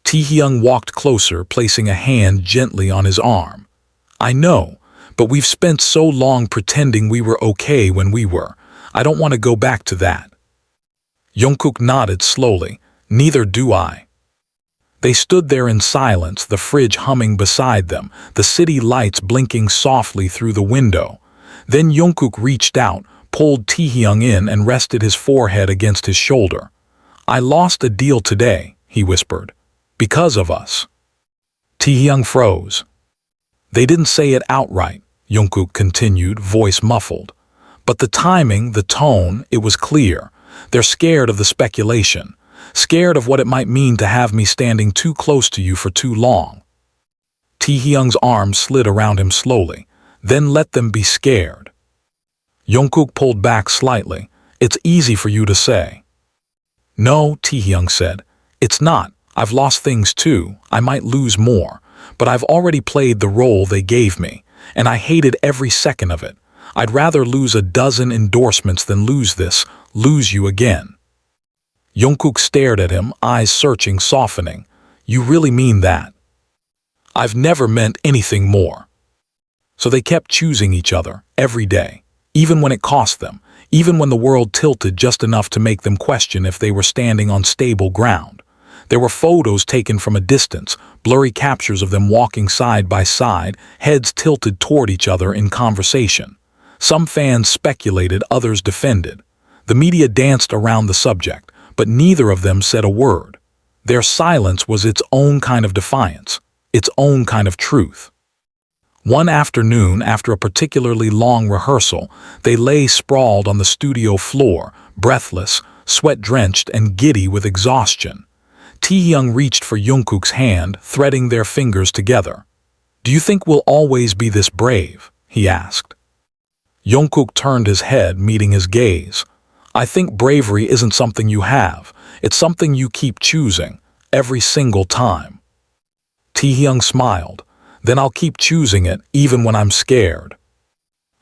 Taehyung walked closer, placing a hand gently on his arm. "I know, but we've spent so long pretending we were okay when we were. I don't want to go back to that." Jungkook nodded slowly. "Neither do I." They stood there in silence, the fridge humming beside them, the city lights blinking softly through the window. Then Jungkook reached out, pulled Taehyung in and rested his forehead against his shoulder. "I lost a deal today," he whispered. "Because of us." Taehyung froze. "They didn't say it outright," Jungkook continued, voice muffled. "But the timing, the tone, it was clear. They're scared of the speculation. Scared of what it might mean to have me standing too close to you for too long." Taehyung's arm slid around him slowly. "Then let them be scared." Jungkook pulled back slightly. "It's easy for you to say." "No," Taehyung said. "It's not. I've lost things too. I might lose more. But I've already played the role they gave me, and I hated every second of it. I'd rather lose a dozen endorsements than lose this, lose you again." Jungkook stared at him, eyes searching, softening. "You really mean that?" "I've never meant anything more." So they kept choosing each other, every day, even when it cost them, even when the world tilted just enough to make them question if they were standing on stable ground. There were photos taken from a distance, blurry captures of them walking side by side, heads tilted toward each other in conversation. Some fans speculated, others defended. The media danced around the subject, but neither of them said a word. Their silence was its own kind of defiance, its own kind of truth. One afternoon, after a particularly long rehearsal, they lay sprawled on the studio floor, breathless, sweat-drenched and giddy with exhaustion. Taehyung reached for Jungkook's hand, threading their fingers together. "Do you think we'll always be this brave?" he asked. Jungkook turned his head, meeting his gaze. "I think bravery isn't something you have. It's something you keep choosing, every single time." Taehyung smiled. "Then I'll keep choosing it, even when I'm scared."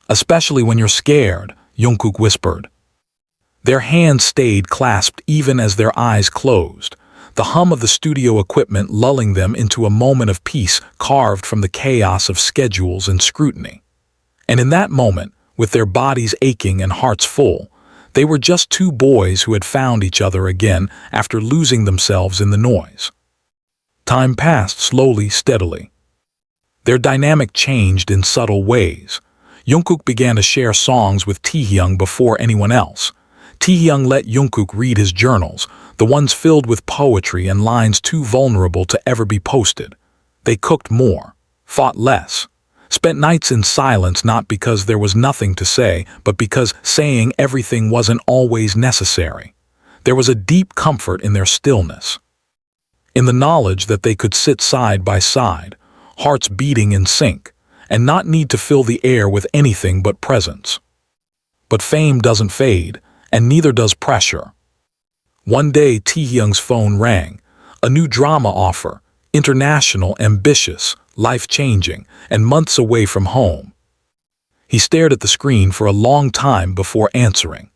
"Especially when you're scared," Jungkook whispered. Their hands stayed clasped even as their eyes closed, the hum of the studio equipment lulling them into a moment of peace carved from the chaos of schedules and scrutiny. And in that moment, with their bodies aching and hearts full, they were just two boys who had found each other again after losing themselves in the noise. Time passed slowly, steadily. Their dynamic changed in subtle ways. Jungkook began to share songs with Taehyung before anyone else. Taehyung let Jungkook read his journals, the ones filled with poetry and lines too vulnerable to ever be posted. They cooked more, fought less, spent nights in silence not because there was nothing to say, but because saying everything wasn't always necessary. There was a deep comfort in their stillness, in the knowledge that they could sit side by side, hearts beating in sync, and not need to fill the air with anything but presence. But fame doesn't fade, and neither does pressure. One day Taehyung's phone rang, a new drama offer, international, ambitious, life-changing, and months away from home. He stared at the screen for a long time before answering.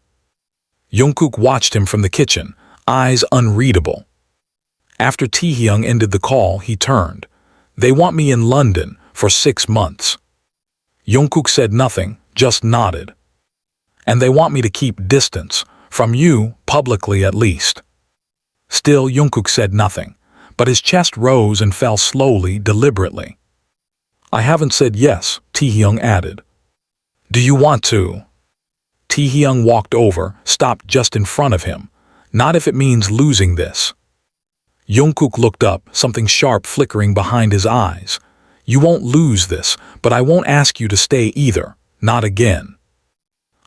Jungkook watched him from the kitchen, eyes unreadable. After Taehyung ended the call, he turned. "They want me in London for 6 months." Jungkook said nothing, just nodded. "And they want me to keep distance, from you, publicly at least." Still, Jungkook said nothing, but his chest rose and fell slowly, deliberately. "I haven't said yes," Taehyung added. "Do you want to?" Taehyung walked over, stopped just in front of him. "Not if it means losing this." Jungkook looked up, something sharp flickering behind his eyes. "You won't lose this, but I won't ask you to stay either, not again.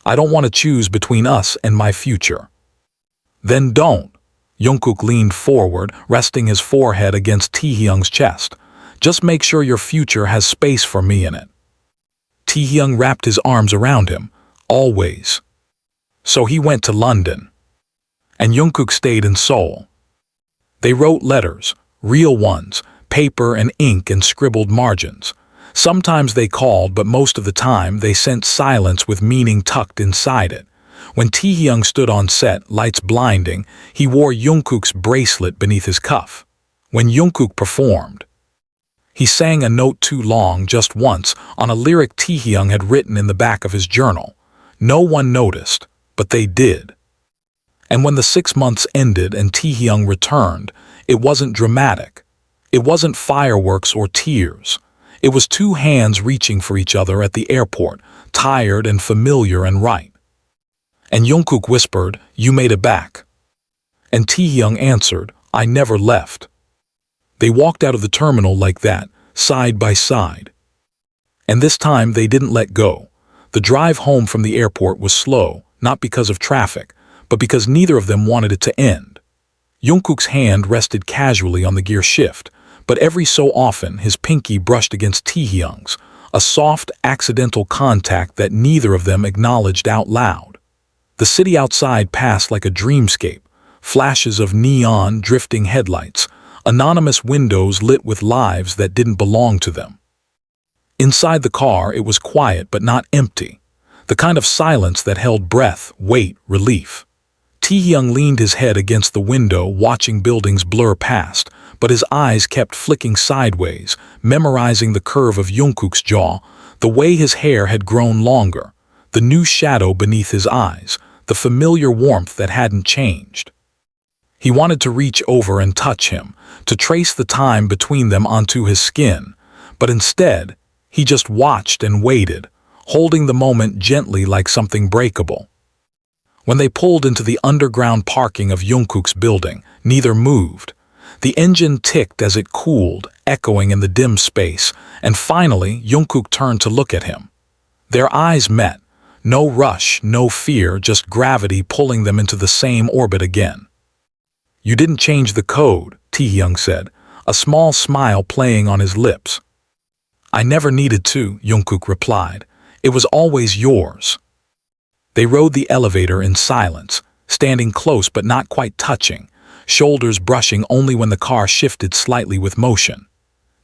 I don't want to choose between us and my future." "Then don't." Jungkook leaned forward, resting his forehead against Taehyung's chest. "Just make sure your future has space for me in it." Taehyung wrapped his arms around him. "Always." So he went to London. And Jungkook stayed in Seoul. They wrote letters, real ones, paper and ink and scribbled margins. Sometimes they called, but most of the time they sent silence with meaning tucked inside it. When Taehyung stood on set, lights blinding, he wore Jungkook's bracelet beneath his cuff. When Jungkook performed, he sang a note too long just once on a lyric Taehyung had written in the back of his journal. No one noticed, but they did. And when the 6 months ended and Taehyung returned, it wasn't dramatic. It wasn't fireworks or tears. It was 2 hands reaching for each other at the airport, tired and familiar and right. And Jungkook whispered, "You made it back." And Taehyung answered, "I never left." They walked out of the terminal like that, side by side. And this time they didn't let go. The drive home from the airport was slow, not because of traffic, but because neither of them wanted it to end. Jungkook's hand rested casually on the gear shift, but every so often his pinky brushed against Taehyung's, a soft, accidental contact that neither of them acknowledged out loud. The city outside passed like a dreamscape, flashes of neon, drifting headlights, anonymous windows lit with lives that didn't belong to them. Inside the car, it was quiet but not empty, the kind of silence that held breath, weight, relief. Taehyung leaned his head against the window, watching buildings blur past, but his eyes kept flicking sideways, memorizing the curve of Jungkook's jaw, the way his hair had grown longer, the new shadow beneath his eyes, the familiar warmth that hadn't changed. He wanted to reach over and touch him, to trace the time between them onto his skin, but instead, he just watched and waited, holding the moment gently like something breakable. When they pulled into the underground parking of Jungkook's building, neither moved. The engine ticked as it cooled, echoing in the dim space, and finally Jungkook turned to look at him. Their eyes met. No rush, no fear, just gravity pulling them into the same orbit again. "You didn't change the code," Taehyung said, a small smile playing on his lips. "I never needed to," Jungkook replied. "It was always yours." They rode the elevator in silence, standing close but not quite touching, shoulders brushing only when the car shifted slightly with motion.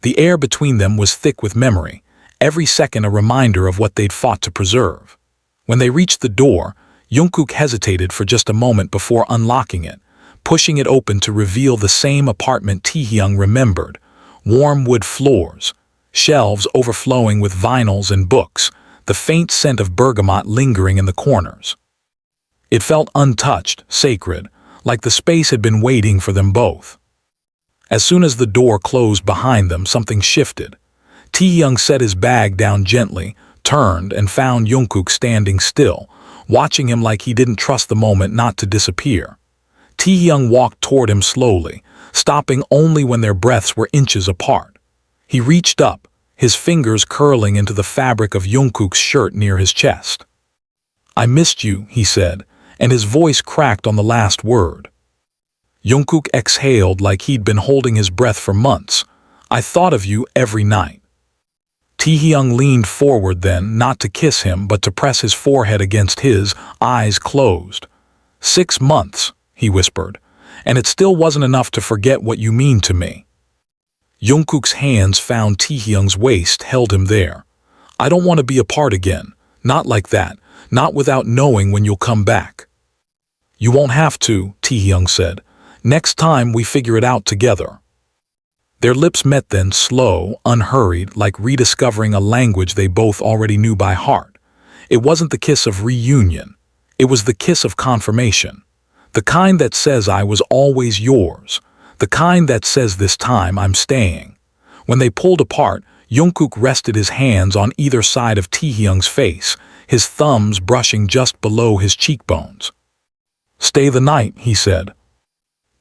The air between them was thick with memory, every second a reminder of what they'd fought to preserve. When they reached the door, Jungkook hesitated for just a moment before unlocking it, pushing it open to reveal the same apartment Taehyung remembered, warm wood floors, shelves overflowing with vinyls and books, the faint scent of bergamot lingering in the corners. It felt untouched, sacred, like the space had been waiting for them both. As soon as the door closed behind them, something shifted. Taehyung set his bag down gently, turned, and found Jungkook standing still, watching him like he didn't trust the moment not to disappear. Taehyung walked toward him slowly, stopping only when their breaths were inches apart. He reached up, his fingers curling into the fabric of Jungkook's shirt near his chest. "I missed you," he said, and his voice cracked on the last word. Jungkook exhaled like he'd been holding his breath for months. "I thought of you every night." Taehyung leaned forward then, not to kiss him, but to press his forehead against his, eyes closed. 6 months, he whispered, and it still wasn't enough to forget what you mean to me. Jungkook's hands found Taehyung's waist, held him there. I don't want to be apart again. Not like that. Not without knowing when you'll come back. You won't have to, Taehyung said. Next time we figure it out together. Their lips met then, slow, unhurried, like rediscovering a language they both already knew by heart. It wasn't the kiss of reunion. It was the kiss of confirmation. The kind that says I was always yours. The kind that says this time I'm staying. When they pulled apart, Jungkook rested his hands on either side of Taehyung's face, his thumbs brushing just below his cheekbones. Stay the night, he said.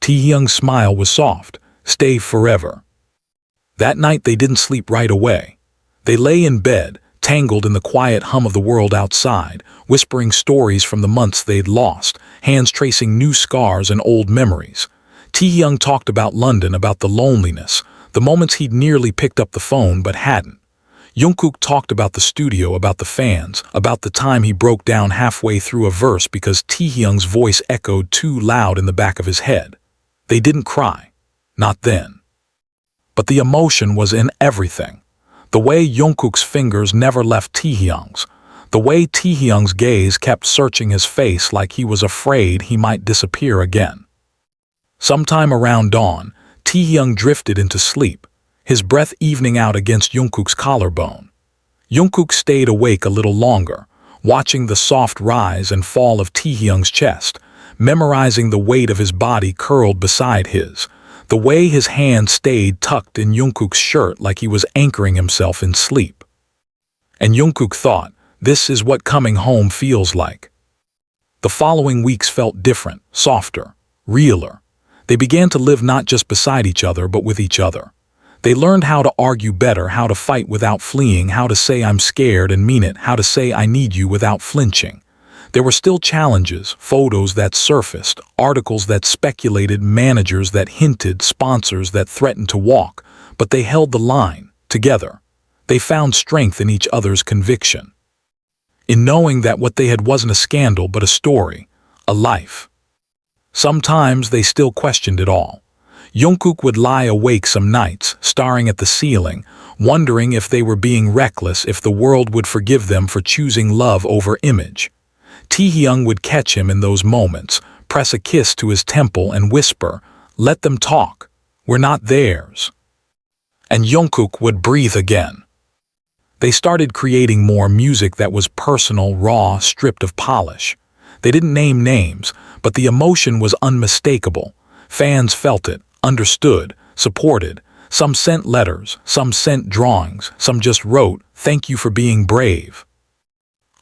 Taehyung's smile was soft. Stay forever. That night they didn't sleep right away. They lay in bed, tangled in the quiet hum of the world outside, whispering stories from the months they'd lost, hands tracing new scars and old memories. Taehyung talked about London, about the loneliness, the moments he'd nearly picked up the phone but hadn't. Jungkook talked about the studio, about the fans, about the time he broke down halfway through a verse because Taehyung's voice echoed too loud in the back of his head. They didn't cry. Not then. But the emotion was in everything. The way Jungkook's fingers never left Taehyung's. The way Taehyung's gaze kept searching his face like he was afraid he might disappear again. Sometime around dawn, Taehyung drifted into sleep, his breath evening out against Jungkook's collarbone. Jungkook stayed awake a little longer, watching the soft rise and fall of Taehyung's chest, memorizing the weight of his body curled beside his, the way his hand stayed tucked in Jungkook's shirt like he was anchoring himself in sleep. And Jungkook thought, this is what coming home feels like. The following weeks felt different, softer, realer. They began to live not just beside each other, but with each other. They learned how to argue better, how to fight without fleeing, how to say I'm scared and mean it, how to say I need you without flinching. There were still challenges, photos that surfaced, articles that speculated, managers that hinted, sponsors that threatened to walk, but they held the line, together. They found strength in each other's conviction. In knowing that what they had wasn't a scandal but a story, a life. Sometimes they still questioned it all. Jungkook would lie awake some nights, staring at the ceiling, wondering if they were being reckless, if the world would forgive them for choosing love over image. Taehyung would catch him in those moments, press a kiss to his temple and whisper, "Let them talk. We're not theirs." And Jungkook would breathe again. They started creating more music that was personal, raw, stripped of polish. They didn't name names, but the emotion was unmistakable. Fans felt it, understood, supported. Some sent letters, some sent drawings, some just wrote, "Thank you for being brave."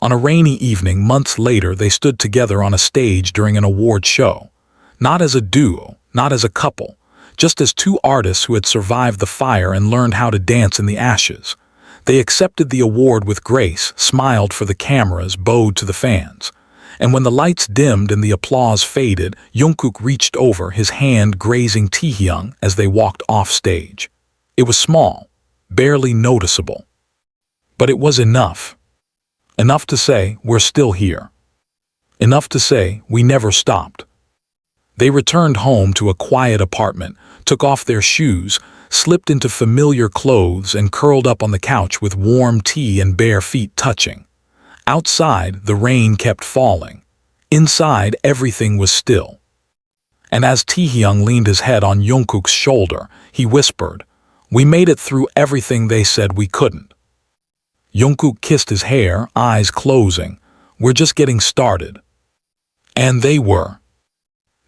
On a rainy evening, months later, they stood together on a stage during an award show. Not as a duo, not as a couple, just as two artists who had survived the fire and learned how to dance in the ashes. They accepted the award with grace, smiled for the cameras, bowed to the fans. And when the lights dimmed and the applause faded, Jungkook reached over, his hand grazing Taehyung as they walked off stage. It was small, barely noticeable. But it was enough. Enough to say, we're still here. Enough to say, we never stopped. They returned home to a quiet apartment, took off their shoes, slipped into familiar clothes and curled up on the couch with warm tea and bare feet touching. Outside, the rain kept falling. Inside, everything was still. And as Taehyung leaned his head on Jungkook's shoulder, he whispered, "We made it through everything they said we couldn't." Jungkook kissed his hair, eyes closing. "We're just getting started." And they were.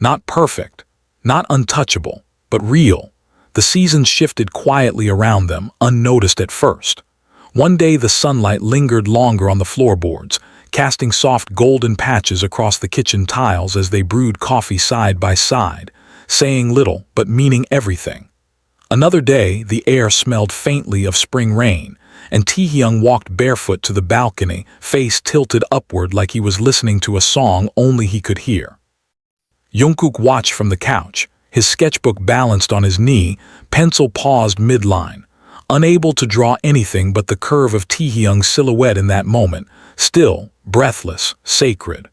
Not perfect, not untouchable, but real. The seasons shifted quietly around them, unnoticed at first. One day the sunlight lingered longer on the floorboards, casting soft golden patches across the kitchen tiles as they brewed coffee side by side, saying little but meaning everything. Another day, the air smelled faintly of spring rain, and Taehyung walked barefoot to the balcony, face tilted upward like he was listening to a song only he could hear. Jungkook watched from the couch, his sketchbook balanced on his knee, pencil paused midline. unable to draw anything but the curve of Taehyung's silhouette in that moment, still, breathless, sacred.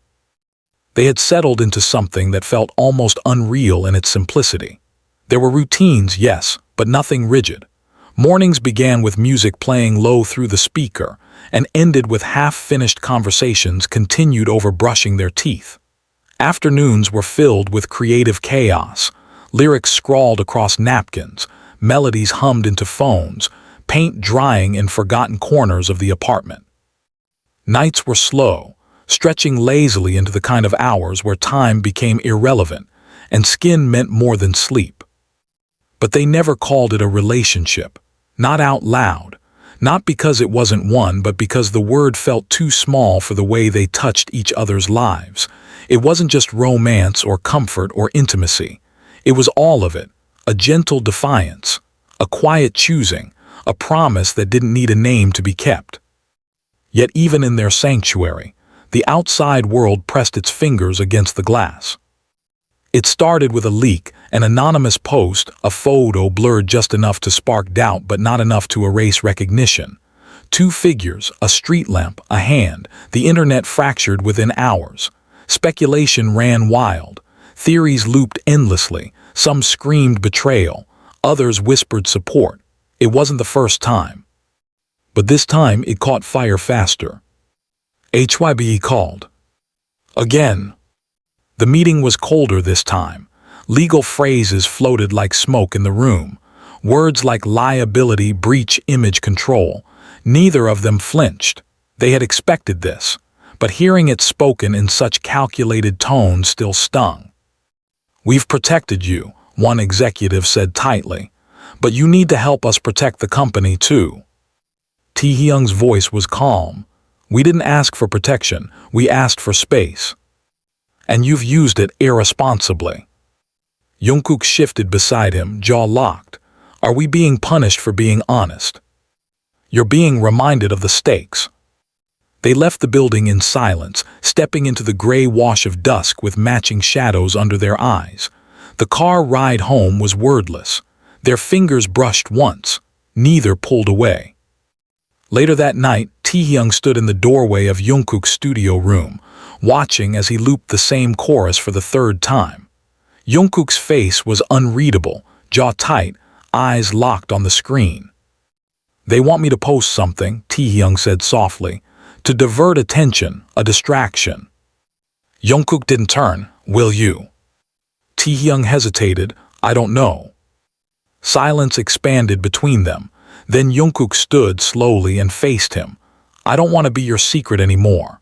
They had settled into something that felt almost unreal in its simplicity. There were routines, yes, but nothing rigid. Mornings began with music playing low through the speaker and ended with half-finished conversations continued over brushing their teeth. Afternoons were filled with creative chaos, lyrics scrawled across napkins, melodies hummed into phones, paint drying in forgotten corners of the apartment. Nights were slow, stretching lazily into the kind of hours where time became irrelevant and skin meant more than sleep. But they never called it a relationship, not out loud, not because it wasn't one, but because the word felt too small for the way they touched each other's lives. It wasn't just romance or comfort or intimacy. It was all of it, a gentle defiance, a quiet choosing, a promise that didn't need a name to be kept. Yet even in their sanctuary, the outside world pressed its fingers against the glass. It started with a leak, an anonymous post, a photo blurred just enough to spark doubt but not enough to erase recognition. Two figures, a street lamp, a hand, the internet fractured within hours. Speculation ran wild. Theories looped endlessly. Some screamed betrayal. Others whispered support. It wasn't the first time. But this time it caught fire faster. HYBE called. Again. The meeting was colder this time. Legal phrases floated like smoke in the room. Words like liability, breach, image control. Neither of them flinched. They had expected this, but hearing it spoken in such calculated tones still stung. "We've protected you," one executive said tightly, "but you need to help us protect the company too." Taehyung's voice was calm. "We didn't ask for protection, we asked for space. And you've used it irresponsibly." Jungkook shifted beside him, jaw locked. "Are we being punished for being honest?" "You're being reminded of the stakes." They left the building in silence, stepping into the gray wash of dusk with matching shadows under their eyes. The car ride home was wordless. Their fingers brushed once. Neither pulled away. Later that night, Taehyung stood in the doorway of Jungkook's studio room, watching as he looped the same chorus for the third time. Jungkook's face was unreadable, jaw tight, eyes locked on the screen. "They want me to post something," Taehyung said softly, "to divert attention, a distraction." Jungkook didn't turn. "Will you?" Taehyung hesitated. "I don't know." Silence expanded between them. Then Jungkook stood slowly and faced him. "I don't want to be your secret anymore."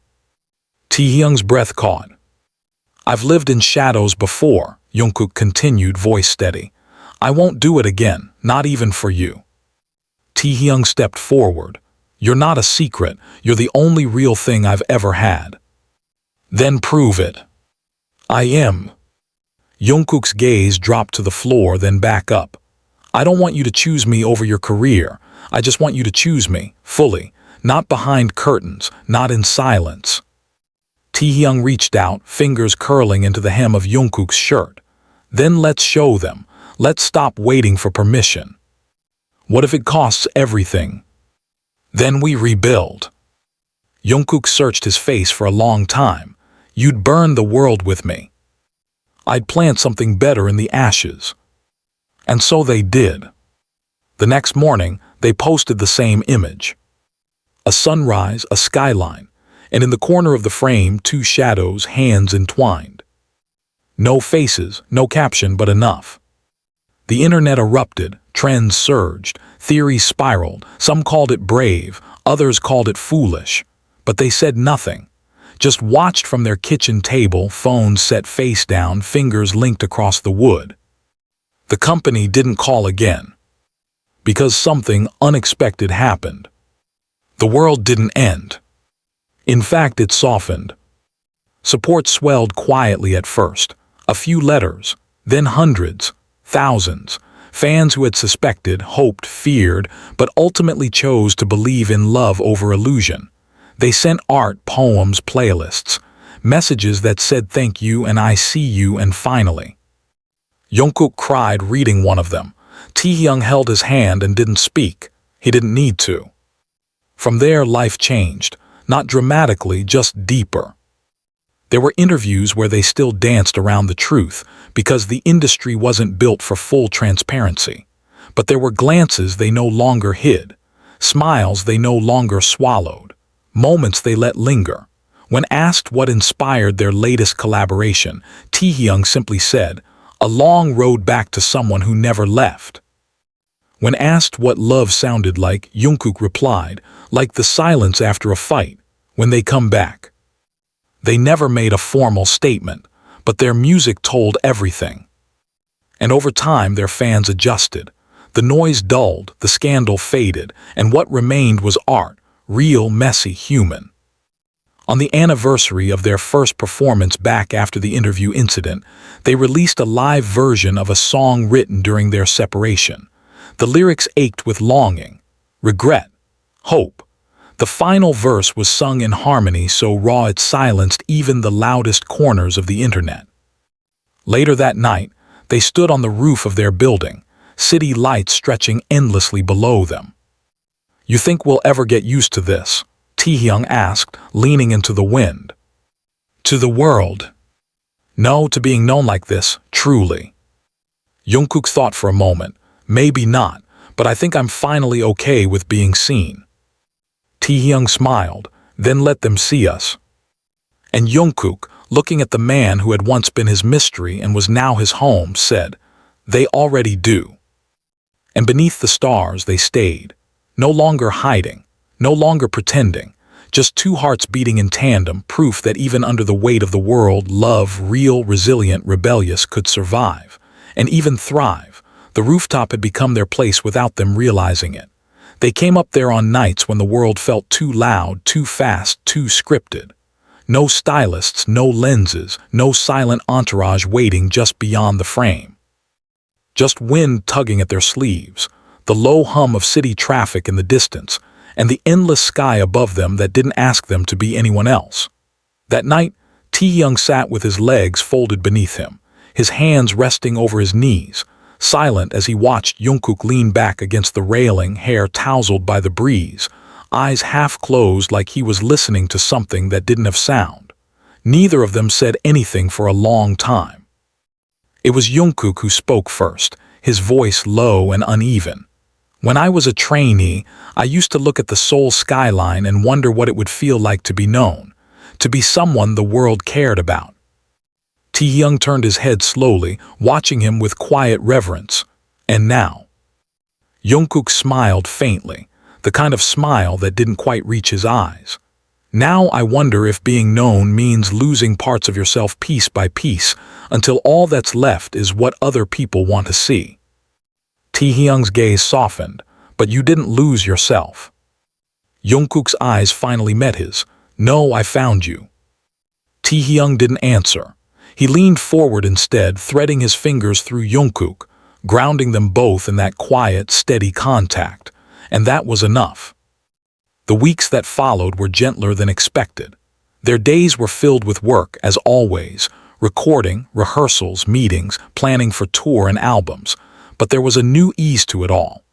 Taehyung's breath caught. "I've lived in shadows before," Jungkook continued, voice steady. "I won't do it again, not even for you." Taehyung stepped forward. "You're not a secret, you're the only real thing I've ever had." "Then prove it." "I am." Jungkook's gaze dropped to the floor, then back up. "I don't want you to choose me over your career. I just want you to choose me, fully, not behind curtains, not in silence." Taehyung reached out, fingers curling into the hem of Jungkook's shirt. "Then let's show them. Let's stop waiting for permission. What if it costs everything? Then we rebuild." Jungkook searched his face for a long time. "You'd burn the world with me. I'd plant something better in the ashes." And so they did. The next morning, they posted the same image. A sunrise, a skyline, and in the corner of the frame, two shadows, hands entwined. No faces, no caption, but enough. The internet erupted, trends surged, theories spiraled. Some called it brave, others called it foolish. But they said nothing. Just watched from their kitchen table, phones set face down, fingers linked across the wood. The company didn't call again. Because something unexpected happened. The world didn't end. In fact, it softened. Support swelled quietly at first. A few letters, then hundreds, thousands. Fans who had suspected, hoped, feared, but ultimately chose to believe in love over illusion. They sent art, poems, playlists, messages that said thank you and I see you and finally. Jungkook cried reading one of them. Taehyung held his hand and didn't speak. He didn't need to. From there, life changed, not dramatically, just deeper. There were interviews where they still danced around the truth because the industry wasn't built for full transparency. But there were glances they no longer hid, smiles they no longer swallowed, moments they let linger. When asked what inspired their latest collaboration, Taehyung simply said, "A long road back to someone who never left." When asked what love sounded like, Jungkook replied, "Like the silence after a fight, when they come back." They never made a formal statement, but their music told everything. And over time, their fans adjusted. The noise dulled, the scandal faded, and what remained was art, real, messy, human. On the anniversary of their first performance back after the interview incident, they released a live version of a song written during their separation. The lyrics ached with longing, regret, hope. The final verse was sung in harmony so raw it silenced even the loudest corners of the internet. Later that night, they stood on the roof of their building, city lights stretching endlessly below them. "You think we'll ever get used to this?" Taehyung asked, leaning into the wind. "To the world? No, to being known like this, truly." Jungkook thought for a moment. "Maybe not, but I think I'm finally okay with being seen." Taehyung smiled, "Then let them see us." And Jungkook, looking at the man who had once been his mystery and was now his home, said, "They already do." And beneath the stars they stayed, no longer hiding, no longer pretending, just two hearts beating in tandem, proof that even under the weight of the world, love, real, resilient, rebellious, could survive, and even thrive. The rooftop had become their place without them realizing it. They came up there on nights when the world felt too loud, too fast, too scripted. No stylists, no lenses, no silent entourage waiting just beyond the frame. Just wind tugging at their sleeves, the low hum of city traffic in the distance, and the endless sky above them that didn't ask them to be anyone else. That night, Taehyung sat with his legs folded beneath him, his hands resting over his knees, silent as he watched Jungkook lean back against the railing, hair tousled by the breeze, eyes half closed like he was listening to something that didn't have sound. Neither of them said anything for a long time. It was Jungkook who spoke first, his voice low and uneven. "When I was a trainee, I used to look at the Seoul skyline and wonder what it would feel like to be known, to be someone the world cared about." Taehyung turned his head slowly, watching him with quiet reverence. "And now?" Jungkook smiled faintly, the kind of smile that didn't quite reach his eyes. "Now I wonder if being known means losing parts of yourself piece by piece, until all that's left is what other people want to see." Taehyung's gaze softened, "But you didn't lose yourself." Jungkook's eyes finally met his. "No, I found you." Taehyung didn't answer. He leaned forward instead, threading his fingers through Jungkook, grounding them both in that quiet, steady contact, and that was enough. The weeks that followed were gentler than expected. Their days were filled with work, as always, recording, rehearsals, meetings, planning for tour and albums, but there was a new ease to it all,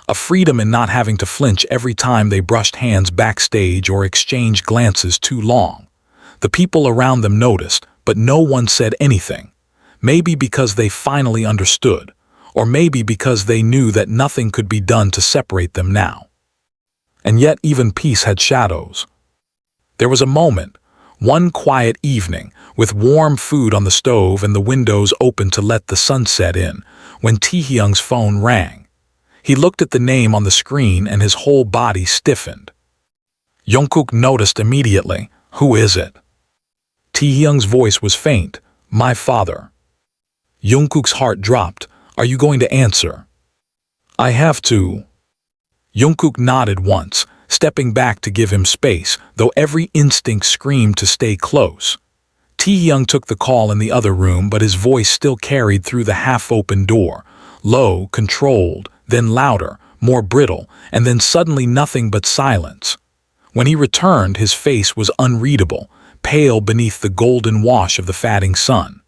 a freedom in not having to flinch every time they brushed hands backstage or exchanged glances too long. The people around them noticed, but no one said anything. Maybe because they finally understood, or maybe because they knew that nothing could be done to separate them now. And yet even peace had shadows. There was a moment, one quiet evening, with warm food on the stove and the windows open to let the sunset in, when Taehyung's phone rang. He looked at the name on the screen and his whole body stiffened. Jungkook noticed immediately. "Who is it?" Taehyung's voice was faint. "My father." Jungkook's heart dropped. "Are you going to answer?" "I have to." Jungkook nodded once, stepping back to give him space, though every instinct screamed to stay close. Taehyung took the call in the other room, but his voice still carried through the half-open door, low, controlled, then louder, more brittle, and then suddenly nothing but silence. When he returned, his face was unreadable, pale beneath the golden wash of the fading sun.